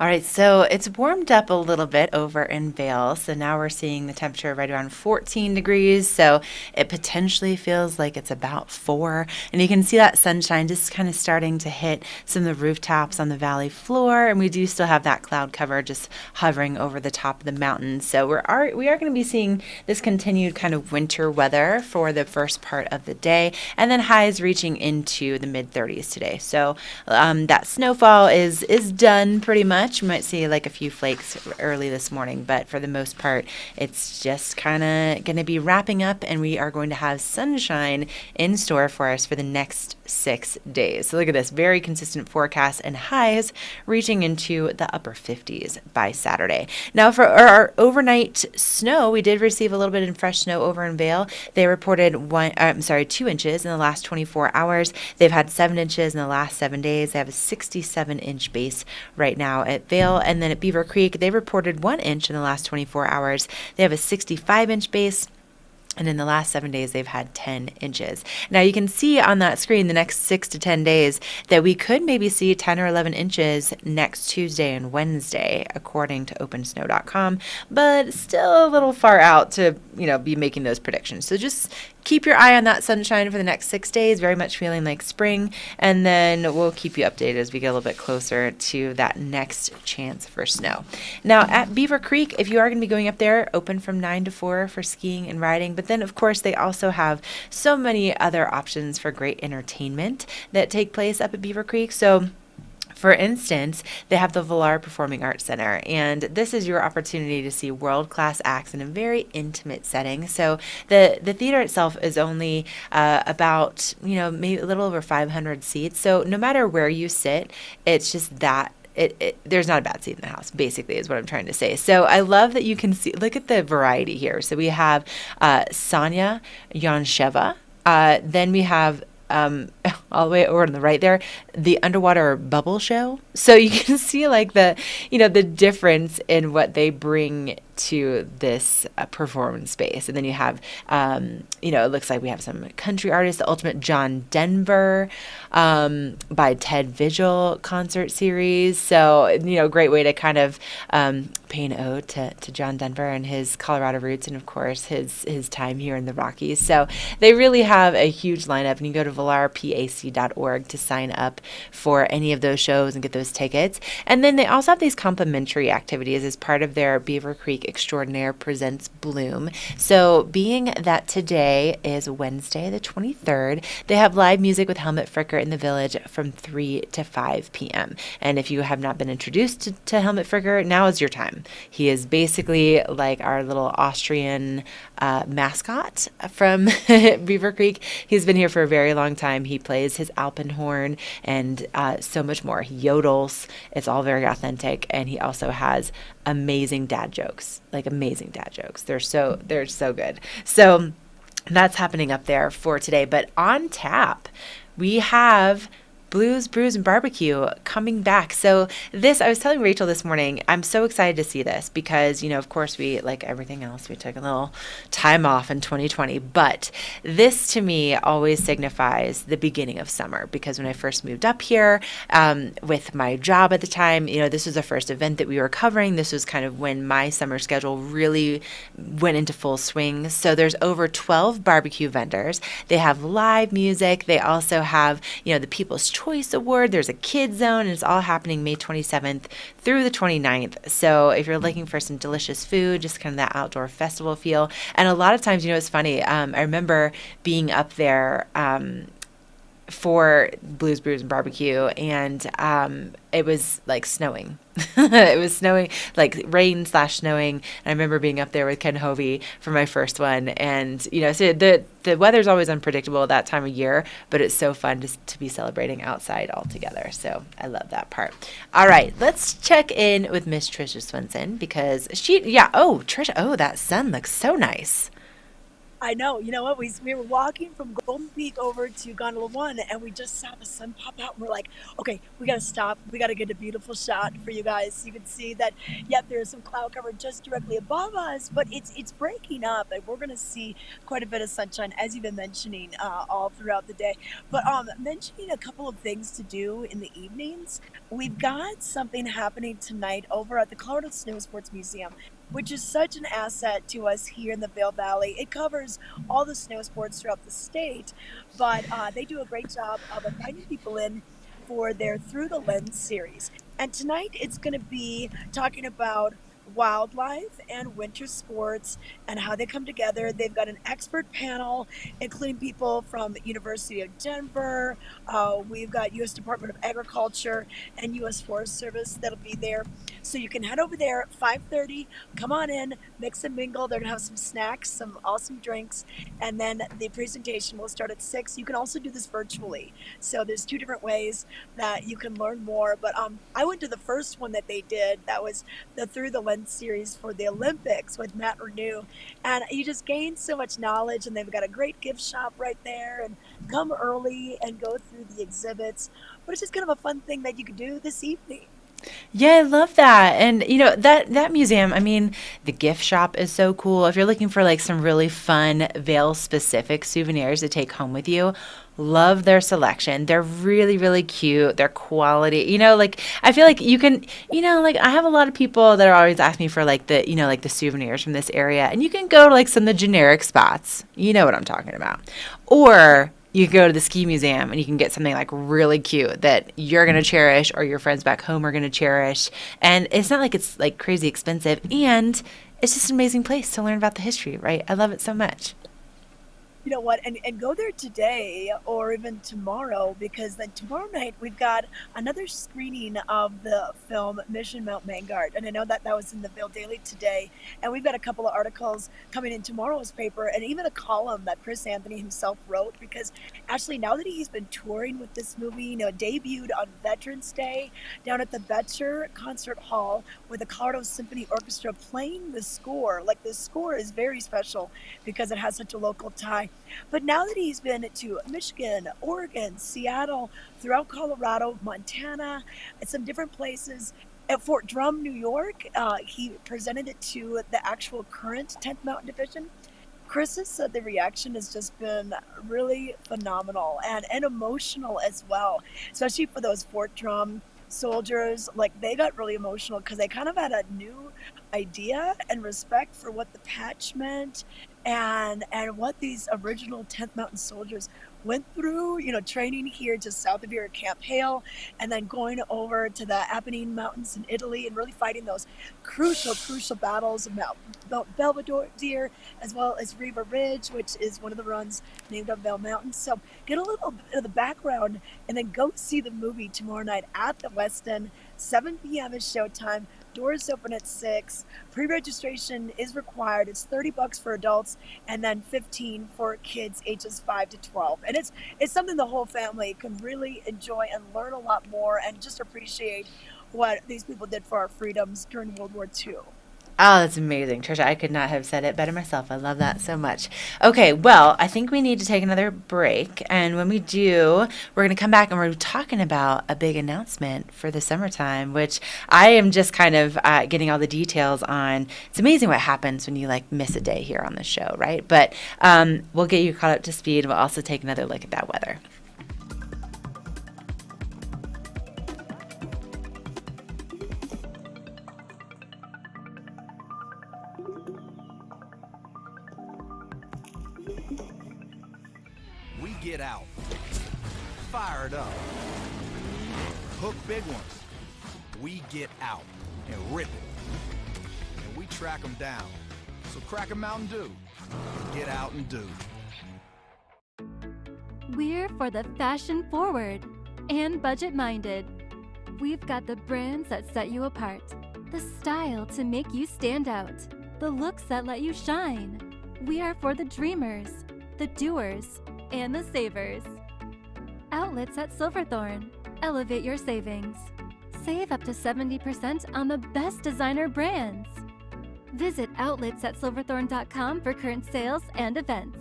All right, so it's warmed up a little bit over in Vail. So now we're seeing the temperature right around 14 degrees. So it potentially feels like it's about 4. And you can see that sunshine just kind of starting to hit some of the rooftops on the valley floor. And we do still have that cloud cover just hovering over the top of the mountain. So we are going to be seeing this continued kind of winter weather for the first part of the day. And then highs reaching into the mid-30s today. So that snowfall is done pretty much. You might see like a few flakes early this morning, but for the most part, it's just kind of going to be wrapping up, and we are going to have sunshine in store for us for the next 6 days. So look at this, very consistent forecast and highs reaching into the upper 50s by Saturday. Now for our overnight snow, we did receive a little bit of fresh snow over in Vail. They reported 2 inches in the last 24 hours. They've had 7 inches in the last 7 days. They have a 67-inch base right now at Vail, and then at Beaver Creek, they reported 1 inch in the last 24 hours. They have a 65-inch base. And in the last 7 days, they've had 10 inches. Now, you can see on that screen the next 6 to 10 days that we could maybe see 10 or 11 inches next Tuesday and Wednesday, according to OpenSnow.com, but still a little far out to, be making those predictions. So just keep your eye on that sunshine for the next 6 days, very much feeling like spring, and then we'll keep you updated as we get a little bit closer to that next chance for snow. Now, at Beaver Creek, if you are going to be going up there, open from 9 to 4 for skiing and riding, but then, of course, they also have so many other options for great entertainment that take place up at Beaver Creek. So, for instance, they have the Valar Performing Arts Center, and this is your opportunity to see world-class acts in a very intimate setting. So the theater itself is only about, maybe a little over 500 seats. So no matter where you sit, it's just that. There's not a bad seat in the house, basically, is what I'm trying to say. So I love that you can see, look at the variety here. So we have Sanya Yonsheva. Then we have all the way over on the right there, the underwater bubble show. So you can see like the difference in what they bring to this performance space. And then you have, it looks like we have some country artists, the Ultimate John Denver by Ted Vigil concert series. So, great way to kind of paying ode to John Denver and his Colorado roots, and of course his time here in the Rockies. So they really have a huge lineup, and you go to velarpac.org to sign up for any of those shows and get those tickets. And then they also have these complimentary activities as part of their Beaver Creek Extraordinaire Presents Bloom. So being that today is Wednesday the 23rd, they have live music with Helmut Fricker in the Village from 3 to 5 p.m. And if you have not been introduced to Helmut Fricker, now is your time. He is basically like our little Austrian mascot from Beaver Creek. He's been here for a very long time. He plays his alpenhorn and so much more. He yodels. It's all very authentic. And he also has amazing dad jokes, like amazing dad jokes. They're so good. So that's happening up there for today. But on tap, we have Blues, Brews, and Barbecue coming back. So this, I was telling Rachel this morning, I'm so excited to see this because, of course, we, like everything else, we took a little time off in 2020. But this, to me, always signifies the beginning of summer because when I first moved up here with my job at the time, this was the first event that we were covering. This was kind of when my summer schedule really went into full swing. So there's over 12 barbecue vendors. They have live music. They also have, the People's Choice Award. There's a kids zone, and it's all happening May 27th through the 29th. So if you're looking for some delicious food, just kind of that outdoor festival feel. And a lot of times, it's funny. I remember being up there for Blues, Brews, and Barbecue, and it was like snowing. It was snowing, like rain/snowing. And I remember being up there with Ken Hovey for my first one, and so the weather's always unpredictable that time of year, but it's so fun to be celebrating outside all together. So I love that part. All right, let's check in with Miss Trisha Swenson because Trisha, that sun looks so nice. I know. You know what? We were walking from Golden Peak over to Gondola 1, and we just saw the sun pop out, and we're like, okay, we got to stop. We got to get a beautiful shot for you guys. You can see that, there's some cloud cover just directly above us, but it's breaking up, and we're going to see quite a bit of sunshine, as you've been mentioning, all throughout the day. But mentioning a couple of things to do in the evenings, we've got something happening tonight over at the Colorado Snow Sports Museum, which is such an asset to us here in the Vail Valley. It covers all the snow sports throughout the state, but they do a great job of inviting people in for their Through the Lens series. And tonight it's going to be talking about wildlife and winter sports and how they come together. They've got an expert panel, including people from University of Denver. We've got U.S. Department of Agriculture and U.S. Forest Service that'll be there. So you can head over there at 5:30. Come on in, mix and mingle. They're going to have some snacks, some awesome drinks, and then the presentation will start at 6. You can also do this virtually. So there's 2 different ways that you can learn more. But I went to the first one that they did. That was the Through the Lens series for the Olympics with Matt Renew, and you just gain so much knowledge, and they've got a great gift shop right there, and come early and go through the exhibits. But it's just kind of a fun thing that you could do this evening. Yeah, I love that. And, that museum, I mean, the gift shop is so cool. If you're looking for like some really fun Vail-specific souvenirs to take home with you, love their selection. They're really, really cute. They're quality. I feel like you can, I have a lot of people that are always asking me for like the, like the souvenirs from this area. And you can go to like some of the generic spots. You know what I'm talking about. Or you can go to the ski museum and you can get something like really cute that you're going to cherish or your friends back home are going to cherish. And it's not like it's like crazy expensive, and it's just an amazing place to learn about the history, right? I love it so much. You know what, and go there today or even tomorrow, because then tomorrow night we've got another screening of the film Mission Mount Vanguard. And I know that was in the Vail Daily today, and we've got a couple of articles coming in tomorrow's paper, and even a column that Chris Anthony himself wrote, because actually now that he's been touring with this movie, debuted on Veterans Day down at the Betcher Concert Hall with the Colorado Symphony Orchestra playing the score. Like, the score is very special because it has such a local tie. But now that he's been to Michigan, Oregon, Seattle, throughout Colorado, Montana, and some different places, at Fort Drum, New York, he presented it to the actual current 10th Mountain Division. Chris has said the reaction has just been really phenomenal and emotional as well, especially for those Fort Drum soldiers, like, they got really emotional because they kind of had a new idea and respect for what the patch meant and what these original 10th Mountain soldiers went through, training here just south of here at Camp Hale, and then going over to the Apennine Mountains in Italy and really fighting those crucial battles of Mount Belvedere, as well as Riva Ridge, which is one of the runs named on Vail Mountain. So get a little bit of the background and then go see the movie tomorrow night at the Westin. 7 p.m. is showtime. Doors open at 6. Pre-registration is required. It's $30 for adults and then $15 for kids ages 5 to 12. And it's something the whole family can really enjoy and learn a lot more and just appreciate what these people did for our freedoms during World War II. Oh, that's amazing, Trisha. I could not have said it better myself. I love that so much. Okay, well, I think we need to take another break. And when we do, we're going to come back and we're talking about a big announcement for the summertime, which I am just kind of getting all the details on. It's amazing what happens when you miss a day here on the show, right? But we'll get you caught up to speed. We'll also take another look at that weather. Get out. Fired up. Hook big ones. We get out and rip it. And we track them down. So crack a Mountain Dew. Get out and do. We're for the fashion forward and budget minded. We've got the brands that set you apart, the style to make you stand out, the looks that let you shine. We are for the dreamers, the doers, and the savers. Outlets at Silverthorne. Elevate your savings. Save up to 70% on the best designer brands. Visit outlets@silverthorne.com for current sales and events.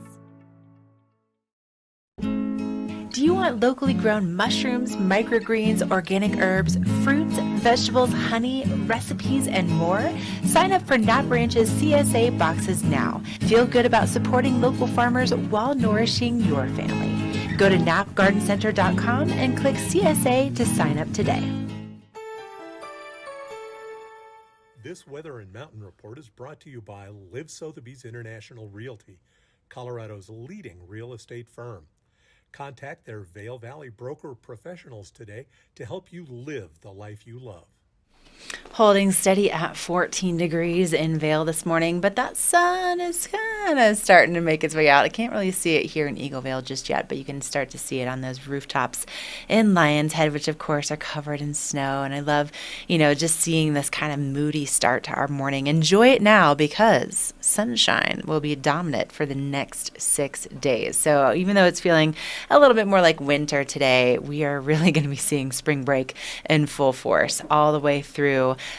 Do you want locally grown mushrooms, microgreens, organic herbs, fruits, vegetables, honey, recipes, and more? Sign up for Nap Ranch's CSA boxes now. Feel good about supporting local farmers while nourishing your family. Go to napgardencenter.com and click CSA to sign up today. This Weather and Mountain Report is brought to you by Live Sotheby's International Realty, Colorado's leading real estate firm. Contact their Vail Valley broker professionals today to help you live the life you love. Holding steady at 14 degrees in Vail this morning, but that sun is kind of starting to make its way out. I can't really see it here in Eagle Vale just yet, but you can start to see it on those rooftops in Lion's Head, which of course are covered in snow. And I love, just seeing this kind of moody start to our morning. Enjoy it now because sunshine will be dominant for the next 6 days. So even though it's feeling a little bit more like winter today, we are really going to be seeing spring break in full force all the way through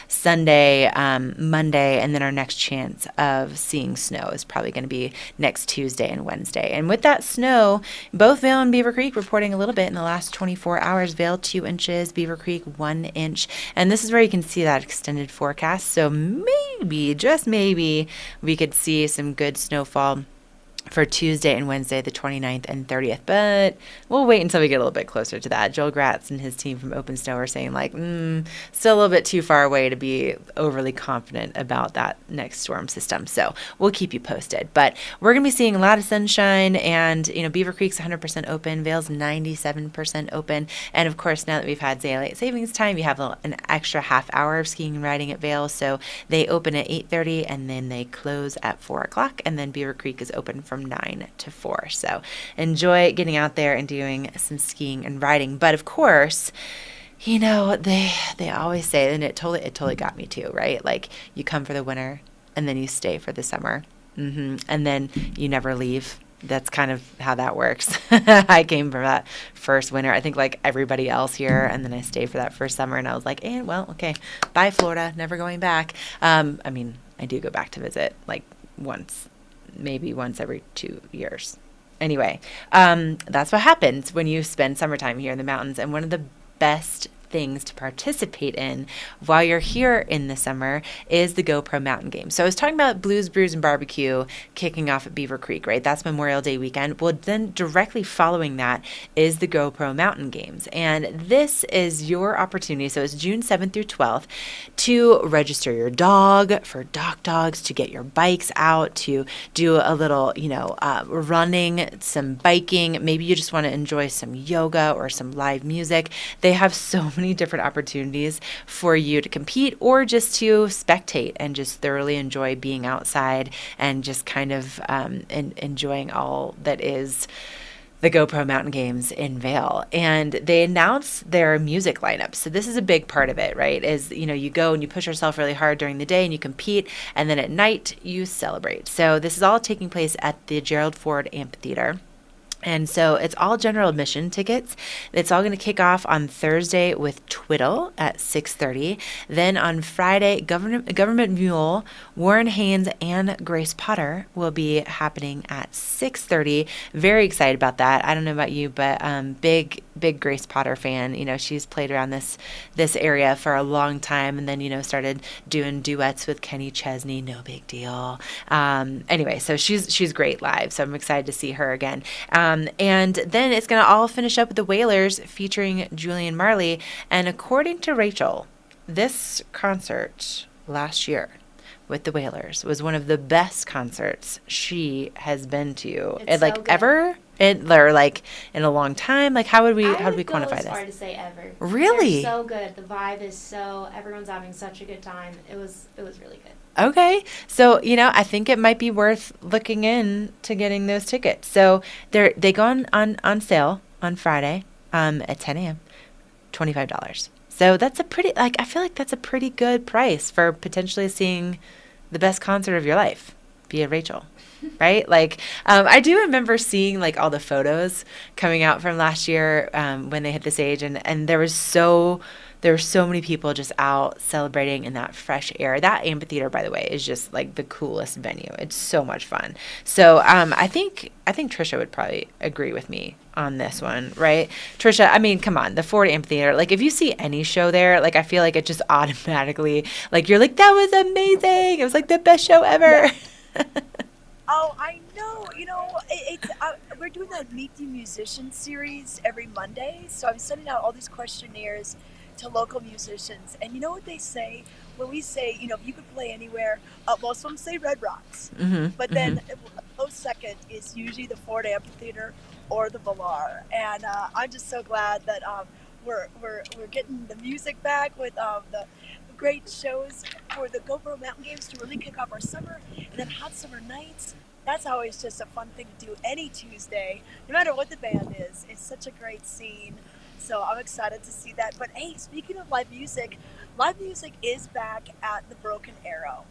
Sunday, Monday, and then our next chance of seeing snow is probably going to be next Tuesday and Wednesday. And with that snow, both Vail and Beaver Creek reporting a little bit in the last 24 hours. Vail 2 inches, Beaver Creek 1 inch. And this is where you can see that extended forecast. So maybe, just maybe, we could see some good snowfall for Tuesday and Wednesday, the 29th and 30th. But we'll wait until we get a little bit closer to that. Joel Gratz and his team from Open Snow are saying still a little bit too far away to be overly confident about that next storm system. So we'll keep you posted. But we're going to be seeing a lot of sunshine, and Beaver Creek's 100% open, Vail's 97% open. And of course, now that we've had daylight savings time, you have an extra half hour of skiing and riding at Vail. So they open at 8:30 and then they close at 4 o'clock, and then Beaver Creek is open from 9 to 4. So enjoy getting out there and doing some skiing and riding. But of course, they always say, and it totally got me too, right? Like, you come for the winter and then you stay for the summer. And then you never leave. That's kind of how that works. I came for that first winter, I think like everybody else here, and then I stayed for that first summer, and I was like, okay, bye Florida, never going back. I do go back to visit like maybe once every 2 years. Anyway, that's what happens when you spend summertime here in the mountains. And one of the best things to participate in while you're here in the summer is the Gopro Mountain Games. So I was talking about Blues, Brews, and Barbecue kicking off at Beaver Creek, right? That's Memorial Day weekend. Well, then directly following that is the Gopro Mountain Games. And this is your opportunity. So it's June 7th through 12th to register your dog for Doc Dogs, to get your bikes out, to do a little, running, some biking. Maybe you just want to enjoy some yoga or some live music. They have so many different opportunities for you to compete or just to spectate and just thoroughly enjoy being outside and just kind of enjoying all that is the GoPro Mountain Games in Vail. And they announced their music lineup. So this is a big part of it, right? Is, you go and you push yourself really hard during the day and you compete, and then at night you celebrate. So this is all taking place at the Gerald Ford Amphitheater. And so it's all general admission tickets. It's all going to kick off on Thursday with Twiddle at 6:30. Then on Friday, Government Mule, Warren Haynes, and Grace Potter will be happening at 6:30. Very excited about that. I don't know about you, but big Grace Potter fan. She's played around this area for a long time, and then started doing duets with Kenny Chesney. No big deal. Anyway, so she's great live. So I'm excited to see her again. And then it's going to all finish up with the Wailers featuring Julian Marley. And according to Rachel, this concert last year with the Wailers was one of the best concerts she has been to. It's so good. Ever? Or in a long time? How would we quantify go as this? far to say ever. Really? They're so good. The vibe is everyone's having such a good time. It was really good. Okay. So, I think it might be worth looking in to getting those tickets. So they go on sale on Friday at 10 a.m., $25. So that's a pretty, I feel like that's a pretty good price for potentially seeing the best concert of your life via Rachel. Right? I do remember seeing all the photos coming out from last year when they hit the stage, and there were so many people just out celebrating in that fresh air. That amphitheater, by the way, is just the coolest venue. It's so much fun. So I think Trisha would probably agree with me on this one, right? Trisha, I mean, come on, the Ford Amphitheater. If you see any show there, I feel like it just automatically, you're that was amazing. It was the best show ever. Yeah. Oh, I know. We're doing the Meet the Musician series every Monday. So I'm sending out all these questionnaires to local musicians. And you know what they say? When we say, if you could play anywhere, most of them say Red Rocks. Mm-hmm, but then a close second is usually the Ford Amphitheater or the Valar. And I'm just so glad that we're getting the music back with the great shows for the GoPro Mountain Games to really kick off our summer, and then hot summer nights. That's always just a fun thing to do any Tuesday, no matter what the band is. It's such a great scene. So I'm excited to see that. But hey, speaking of live music is back at the Broken Arrow.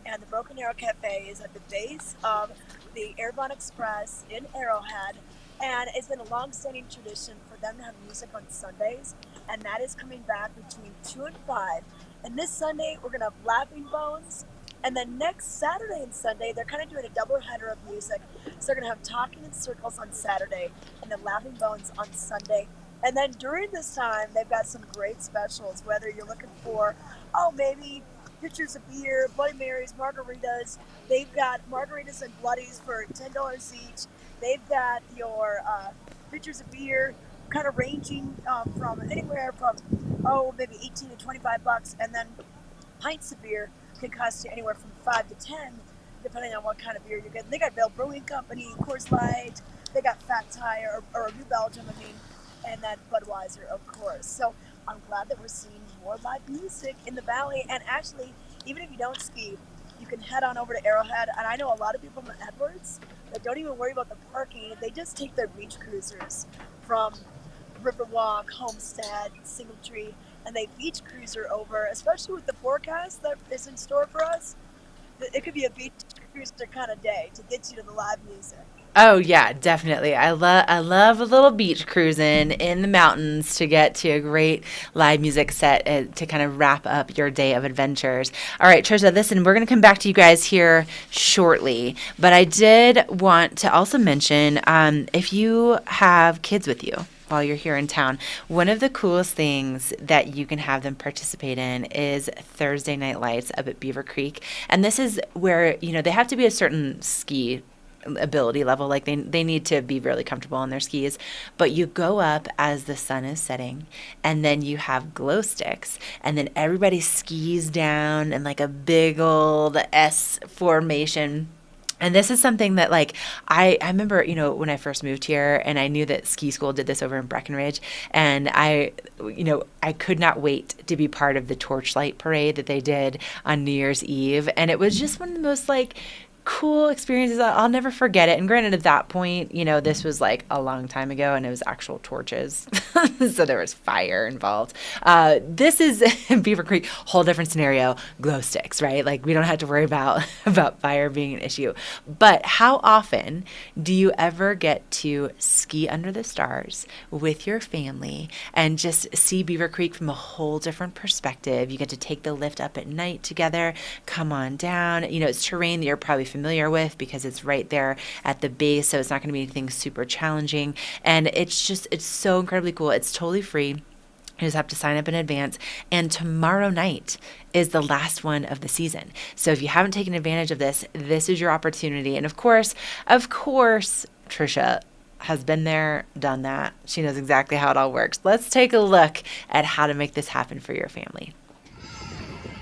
And the Broken Arrow Cafe is at the base of the Airborne Express in Arrowhead. And it's been a long-standing tradition for them to have music on Sundays. And that is coming back between 2 and 5. And this Sunday, we're going to have Laughing Bones. And then next Saturday and Sunday, they're kind of doing a double header of music. So they're going to have Talking in Circles on Saturday and then Laughing Bones on Sunday. And then during this time, they've got some great specials, whether you're looking for, maybe pitchers of beer, Bloody Marys, margaritas. They've got margaritas and bloodies for $10 each. They've got your pitchers of beer, kind of ranging from anywhere from maybe $18 to $25, and then pints of beer can cost you anywhere from $5 to $10, depending on what kind of beer you're getting. They got Vail Brewing Company, Coors Light, they got Fat Tire or New Belgium, and then Budweiser, of course. So I'm glad that we're seeing more live music in the valley. And actually, even if you don't ski, you can head on over to Arrowhead. And I know a lot of people in Edwards that don't even worry about the parking. They just take their beach cruisers from Riverwalk, Homestead, Singletree, and they beach cruiser over, especially with the forecast that is in store for us. It could be a beach cruiser kind of day to get you to the live music. Oh yeah, definitely. I love a little beach cruising in the mountains to get to a great live music set to kind of wrap up your day of adventures. All right, Trisha, listen, we're going to come back to you guys here shortly, but I did want to also mention if you have kids with you, while you're here in town. One of the coolest things that you can have them participate in is Thursday Night Lights up at Beaver Creek. And this is where, they have to be a certain ski ability level, like they need to be really comfortable on their skis, but you go up as the sun is setting, and then you have glow sticks, and then everybody skis down in like a big old S formation. And this is something that, like, I remember, when I first moved here, and I knew that ski school did this over in Breckenridge, and I could not wait to be part of the torchlight parade that they did on New Year's Eve. And it was just one of the most, like, cool experiences. I'll never forget it. And granted, at that point, this was like a long time ago, and it was actual torches. So there was fire involved. This is Beaver Creek, whole different scenario, glow sticks, right? Like, we don't have to worry about fire being an issue. But how often do you ever get to ski under the stars with your family and just see Beaver Creek from a whole different perspective? You get to take the lift up at night together, come on down. It's terrain that you're probably familiar with because it's right there at the base, so it's not going to be anything super challenging. And it's so incredibly cool. It's totally free. You just have to sign up in advance. And tomorrow night is the last one of the season. So if you haven't taken advantage of this, this is your opportunity. And of course, Trisha has been there, done that. She knows exactly how it all works. Let's take a look at how to make this happen for your family.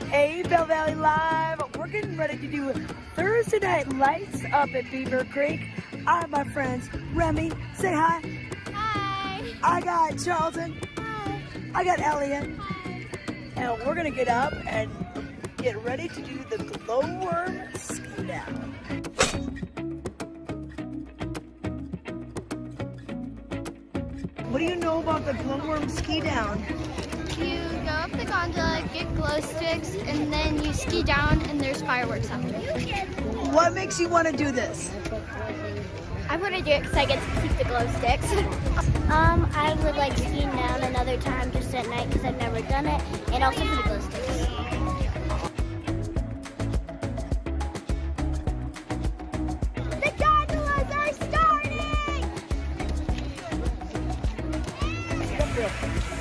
Hey, Vail Valley Live. We're getting ready to do Thursday Night Lights up at Beaver Creek. I have my friends. Remy, say hi. Hi. I got Charlton. Hi. I got Elliot. Hi. And we're going to get up and get ready to do the glowworm ski down. What do you know about the glowworm ski down? You go up the gondola, get glow sticks, and then you ski down, and there's fireworks out there. What makes you want to do this? I want to do it because I get to keep the glow sticks. I would like skiing down another time just at night because I've never done it, and also for the glow sticks. The gondolas are starting!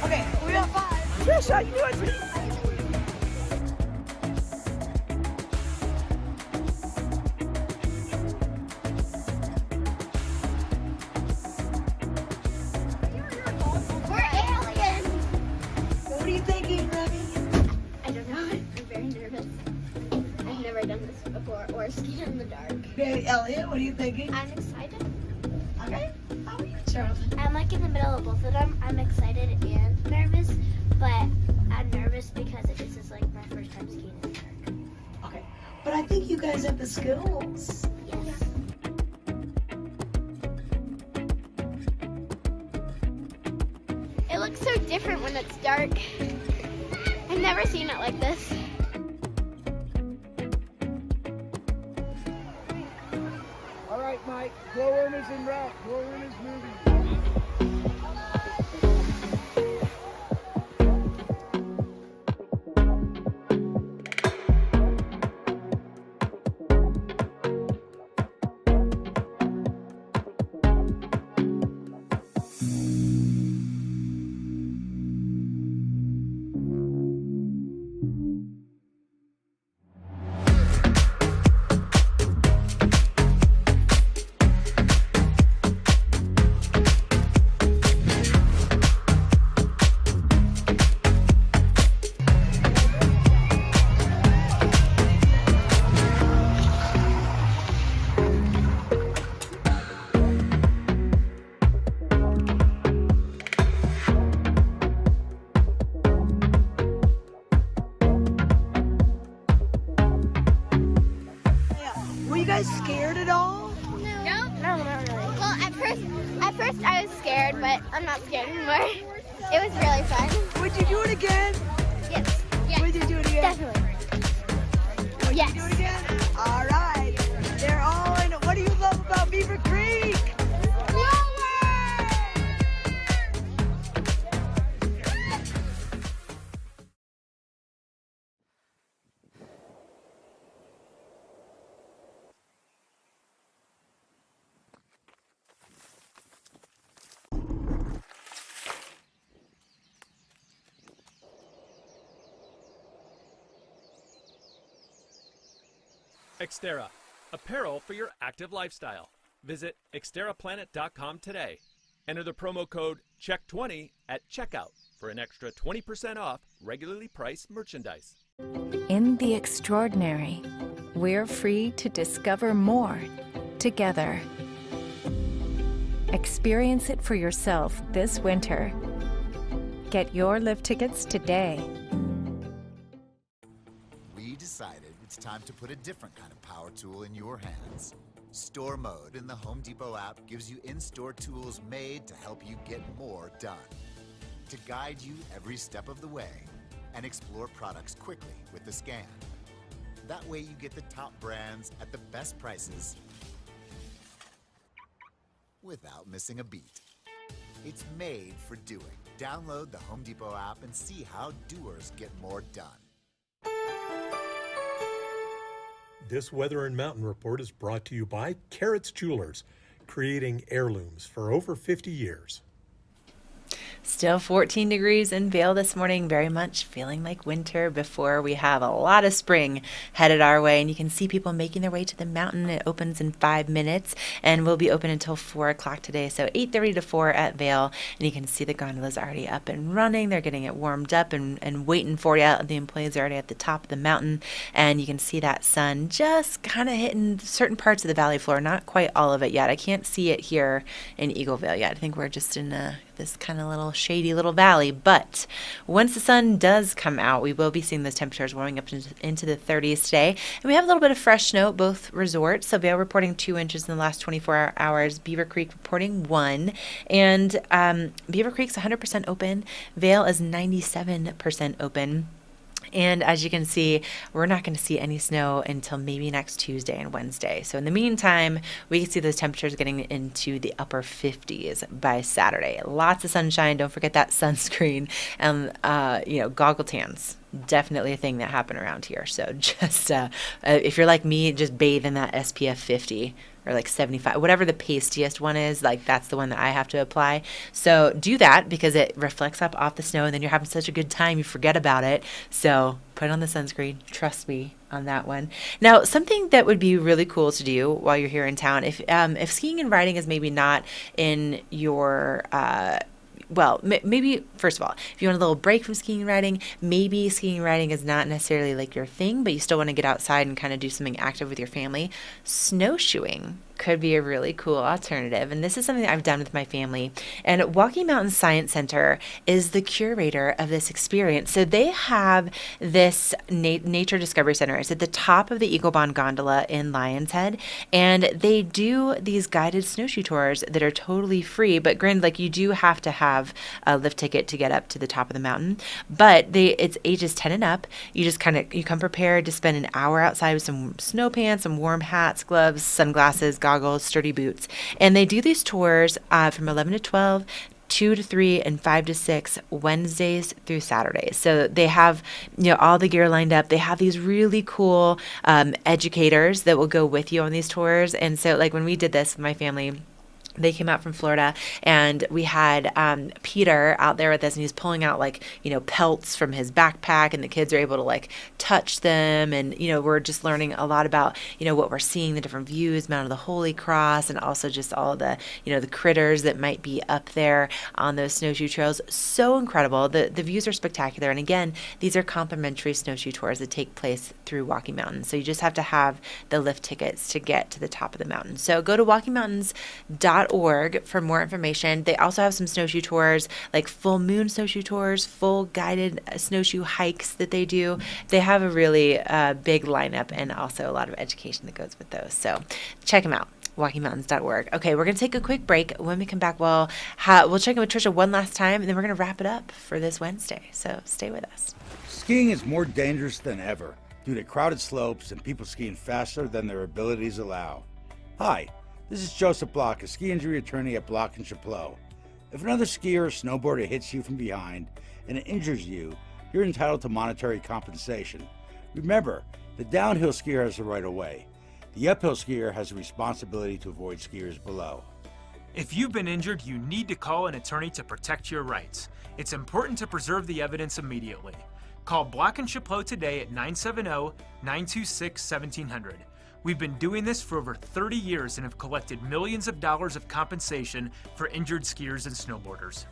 Okay, we got 5. Trisha, you do it. We're aliens! What are you thinking, Remy? I don't know. I'm very nervous. I've never done this before or skied in the dark. Okay, Elliot, what are you thinking? I'm excited. Okay, how are you, Charles? I'm like in the middle of both of them. I'm excited and nervous, but I'm nervous because this is like my first time skiing in the dark. Okay, but I think you guys have the skills. Yes. It looks so different when it's dark. I've never seen it like this. All right, Mike. Glowworm is en route. Glowworm is moving. Scared at all? No, not really. Well, at first I was scared, but I'm not scared anymore. It was really fun. Would you do it again? Yes. Yes. Would you do it again? Definitely. Would Yes. you do it again? All right. They're on. What do you love about Beaver Creek? Xterra, apparel for your active lifestyle. Visit xterraplanet.com today. Enter the promo code CHECK20 at checkout for an extra 20% off regularly priced merchandise. In the extraordinary, we're free to discover more together. Experience it for yourself this winter. Get your lift tickets today. We decided it's time to put a different kind of power tool in your hands. Store Mode in the Home Depot app gives you in-store tools made to help you get more done. To guide you every step of the way and explore products quickly with the scan. That way you get the top brands at the best prices without missing a beat. It's made for doing. Download the Home Depot app and see how doers get more done. This Weather and Mountain Report is brought to you by Carrots Jewelers, creating heirlooms for over 50 years. Still 14 degrees in Vail this morning, very much feeling like winter before we have a lot of spring headed our way. And you can see people making their way to the mountain. It opens in 5 minutes and will be open until 4 o'clock today. So 8:30 to 4 at Vail. And you can see the gondolas already up and running. They're getting it warmed up and waiting for you. The employees are already at the top of the mountain. And you can see that sun just kind of hitting certain parts of the valley floor. Not quite all of it yet. I can't see it here in Eagleville yet. I think we're just in this kind of little shady little valley, but once the sun does come out, we will be seeing those temperatures warming up into the 30s today. And we have a little bit of fresh snow at both resorts. So Vail reporting 2 inches in the last 24 hours, Beaver Creek reporting 1, and Beaver Creek's 100% open. Vail is 97% open. And as you can see, we're not going to see any snow until maybe next Tuesday and Wednesday. So in the meantime, we can see those temperatures getting into the upper 50s by Saturday. Lots of sunshine. Don't forget that sunscreen. And, goggle tans. Definitely a thing that happen around here. So just, if you're like me, just bathe in that SPF 50 or like 75, whatever the pastiest one is, like that's the one that I have to apply. So do that because it reflects up off the snow and then you're having such a good time, you forget about it. So put on the sunscreen. Trust me on that one. Now, something that would be really cool to do while you're here in town, if skiing and riding is maybe not in your maybe, first of all, if you want a little break from skiing and riding, maybe skiing and riding is not necessarily like your thing, but you still want to get outside and kind of do something active with your family. Snowshoeing could be a really cool alternative. And this is something that I've done with my family. And Walking Mountain Science Center is the curator of this experience. So they have this Nature Discovery Center. It's at the top of the Eagle Bond Gondola in Lion's Head. And they do these guided snowshoe tours that are totally free. But granted, like you do have to have a lift ticket to get up to the top of the mountain. But it's ages 10 and up. You just you come prepared to spend an hour outside with some snow pants, some warm hats, gloves, sunglasses, goggles, sturdy boots. And they do these tours from 11 to 12, 2 to 3, and 5 to 6, Wednesdays through Saturdays. So they have, all the gear lined up. They have these really cool educators that will go with you on these tours. And so like when we did this with my family, they came out from Florida and we had Peter out there with us and he's pulling out pelts from his backpack and the kids are able to touch them. And, we're just learning a lot about, what we're seeing, the different views, Mount of the Holy Cross, and also just all the, the critters that might be up there on those snowshoe trails. So incredible. The views are spectacular. And again, these are complimentary snowshoe tours that take place through Walking Mountain. So you just have to have the lift tickets to get to the top of the mountain. So go to walkingmountains.org for more information. They also have some snowshoe tours, like full moon snowshoe tours, full guided snowshoe hikes that they do. They have a really big lineup and also a lot of education that goes with those. So check them out. WalkingMountains.org. Okay, we're going to take a quick break. When we come back, we'll check in with Trisha one last time, and then we're going to wrap it up for this Wednesday. So stay with us. Skiing is more dangerous than ever due to crowded slopes and people skiing faster than their abilities allow. Hi, this is Joseph Block, a ski injury attorney at Block & Chapleau. If another skier or snowboarder hits you from behind and it injures you, you're entitled to monetary compensation. Remember, the downhill skier has the right of way. The uphill skier has a responsibility to avoid skiers below. If you've been injured, you need to call an attorney to protect your rights. It's important to preserve the evidence immediately. Call Block & Chapleau today at 970-926-1700. We've been doing this for over 30 years and have collected millions of dollars of compensation for injured skiers and snowboarders.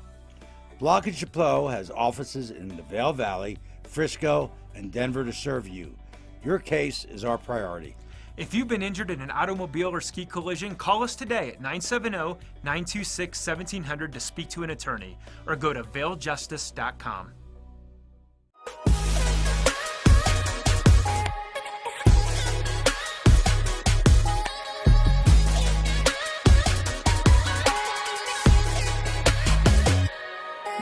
Block and Chapleau has offices in the Vail Valley, Frisco, and Denver to serve you. Your case is our priority. If you've been injured in an automobile or ski collision, call us today at 970-926-1700 to speak to an attorney, or go to vailjustice.com.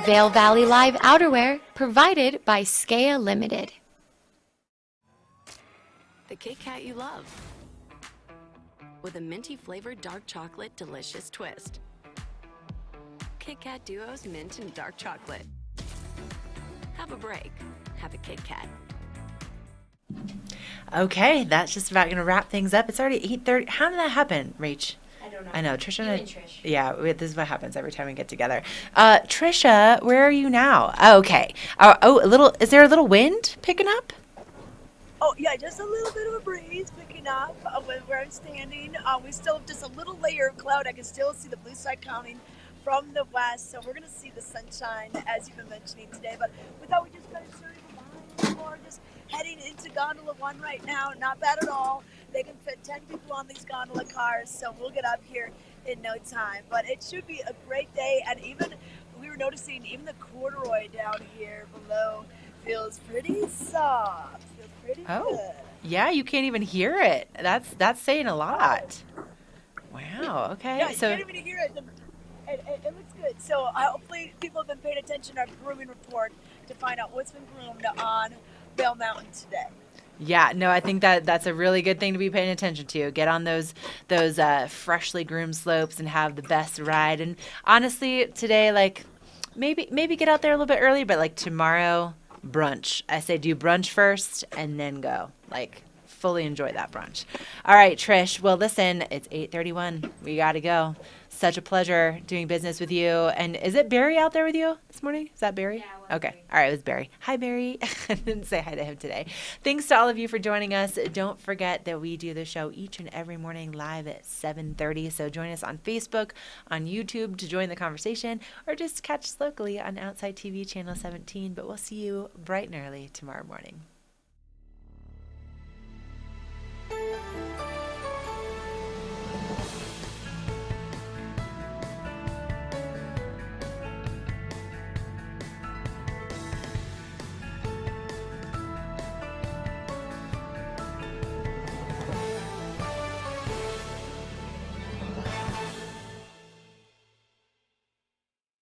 Vail Valley Live outerwear provided by Skea Limited. The Kit Kat you love, with a minty flavored dark chocolate delicious twist. Kit Kat Duos mint and dark chocolate. Have a break. Have a Kit Kat. Okay, that's just about going to wrap things up. It's already 8:30. How did that happen, Rach? I don't know. I know, Trisha. You and Trish. Yeah, this is what happens every time we get together. Trisha, where are you now? Oh, okay. Is there a little wind picking up? Oh, yeah, just a little bit of a breeze picking up where I'm standing. We still have just a little layer of cloud. I can still see the blue sky coming from the west, so we're going to see the sunshine, as you've been mentioning today. But we thought we just kind of started the line more, just heading into Gondola 1 right now. Not bad at all. They can fit 10 people on these gondola cars, so we'll get up here in no time. But it should be a great day, and even we were noticing even the corduroy down here below feels pretty soft. Feels pretty good. Yeah, you can't even hear it. That's saying a lot. Wow. Okay. Yeah, you so can't even hear it. It looks good. So hopefully people have been paying attention to our grooming report to find out what's been groomed on Vail Mountain today. yeah, no, I think that's a really good thing to be paying attention to. Get on those freshly groomed slopes and have the best ride. And honestly, today, like maybe get out there a little bit early, but like tomorrow, brunch. I say do brunch first and then go. Like fully enjoy that brunch. All right, Trish. Well, listen, it's 8:31. We got to go. Such a pleasure doing business with you. And is it Barry out there with you this morning? Is that Barry? Yeah. Okay. All right. It was Barry. Hi, Barry. I didn't say hi to him today. Thanks to all of you for joining us. Don't forget that we do the show each and every morning live at 7:30. So join us on Facebook, on YouTube to join the conversation, or just catch us locally on Outside TV Channel 17. But we'll see you bright and early tomorrow morning.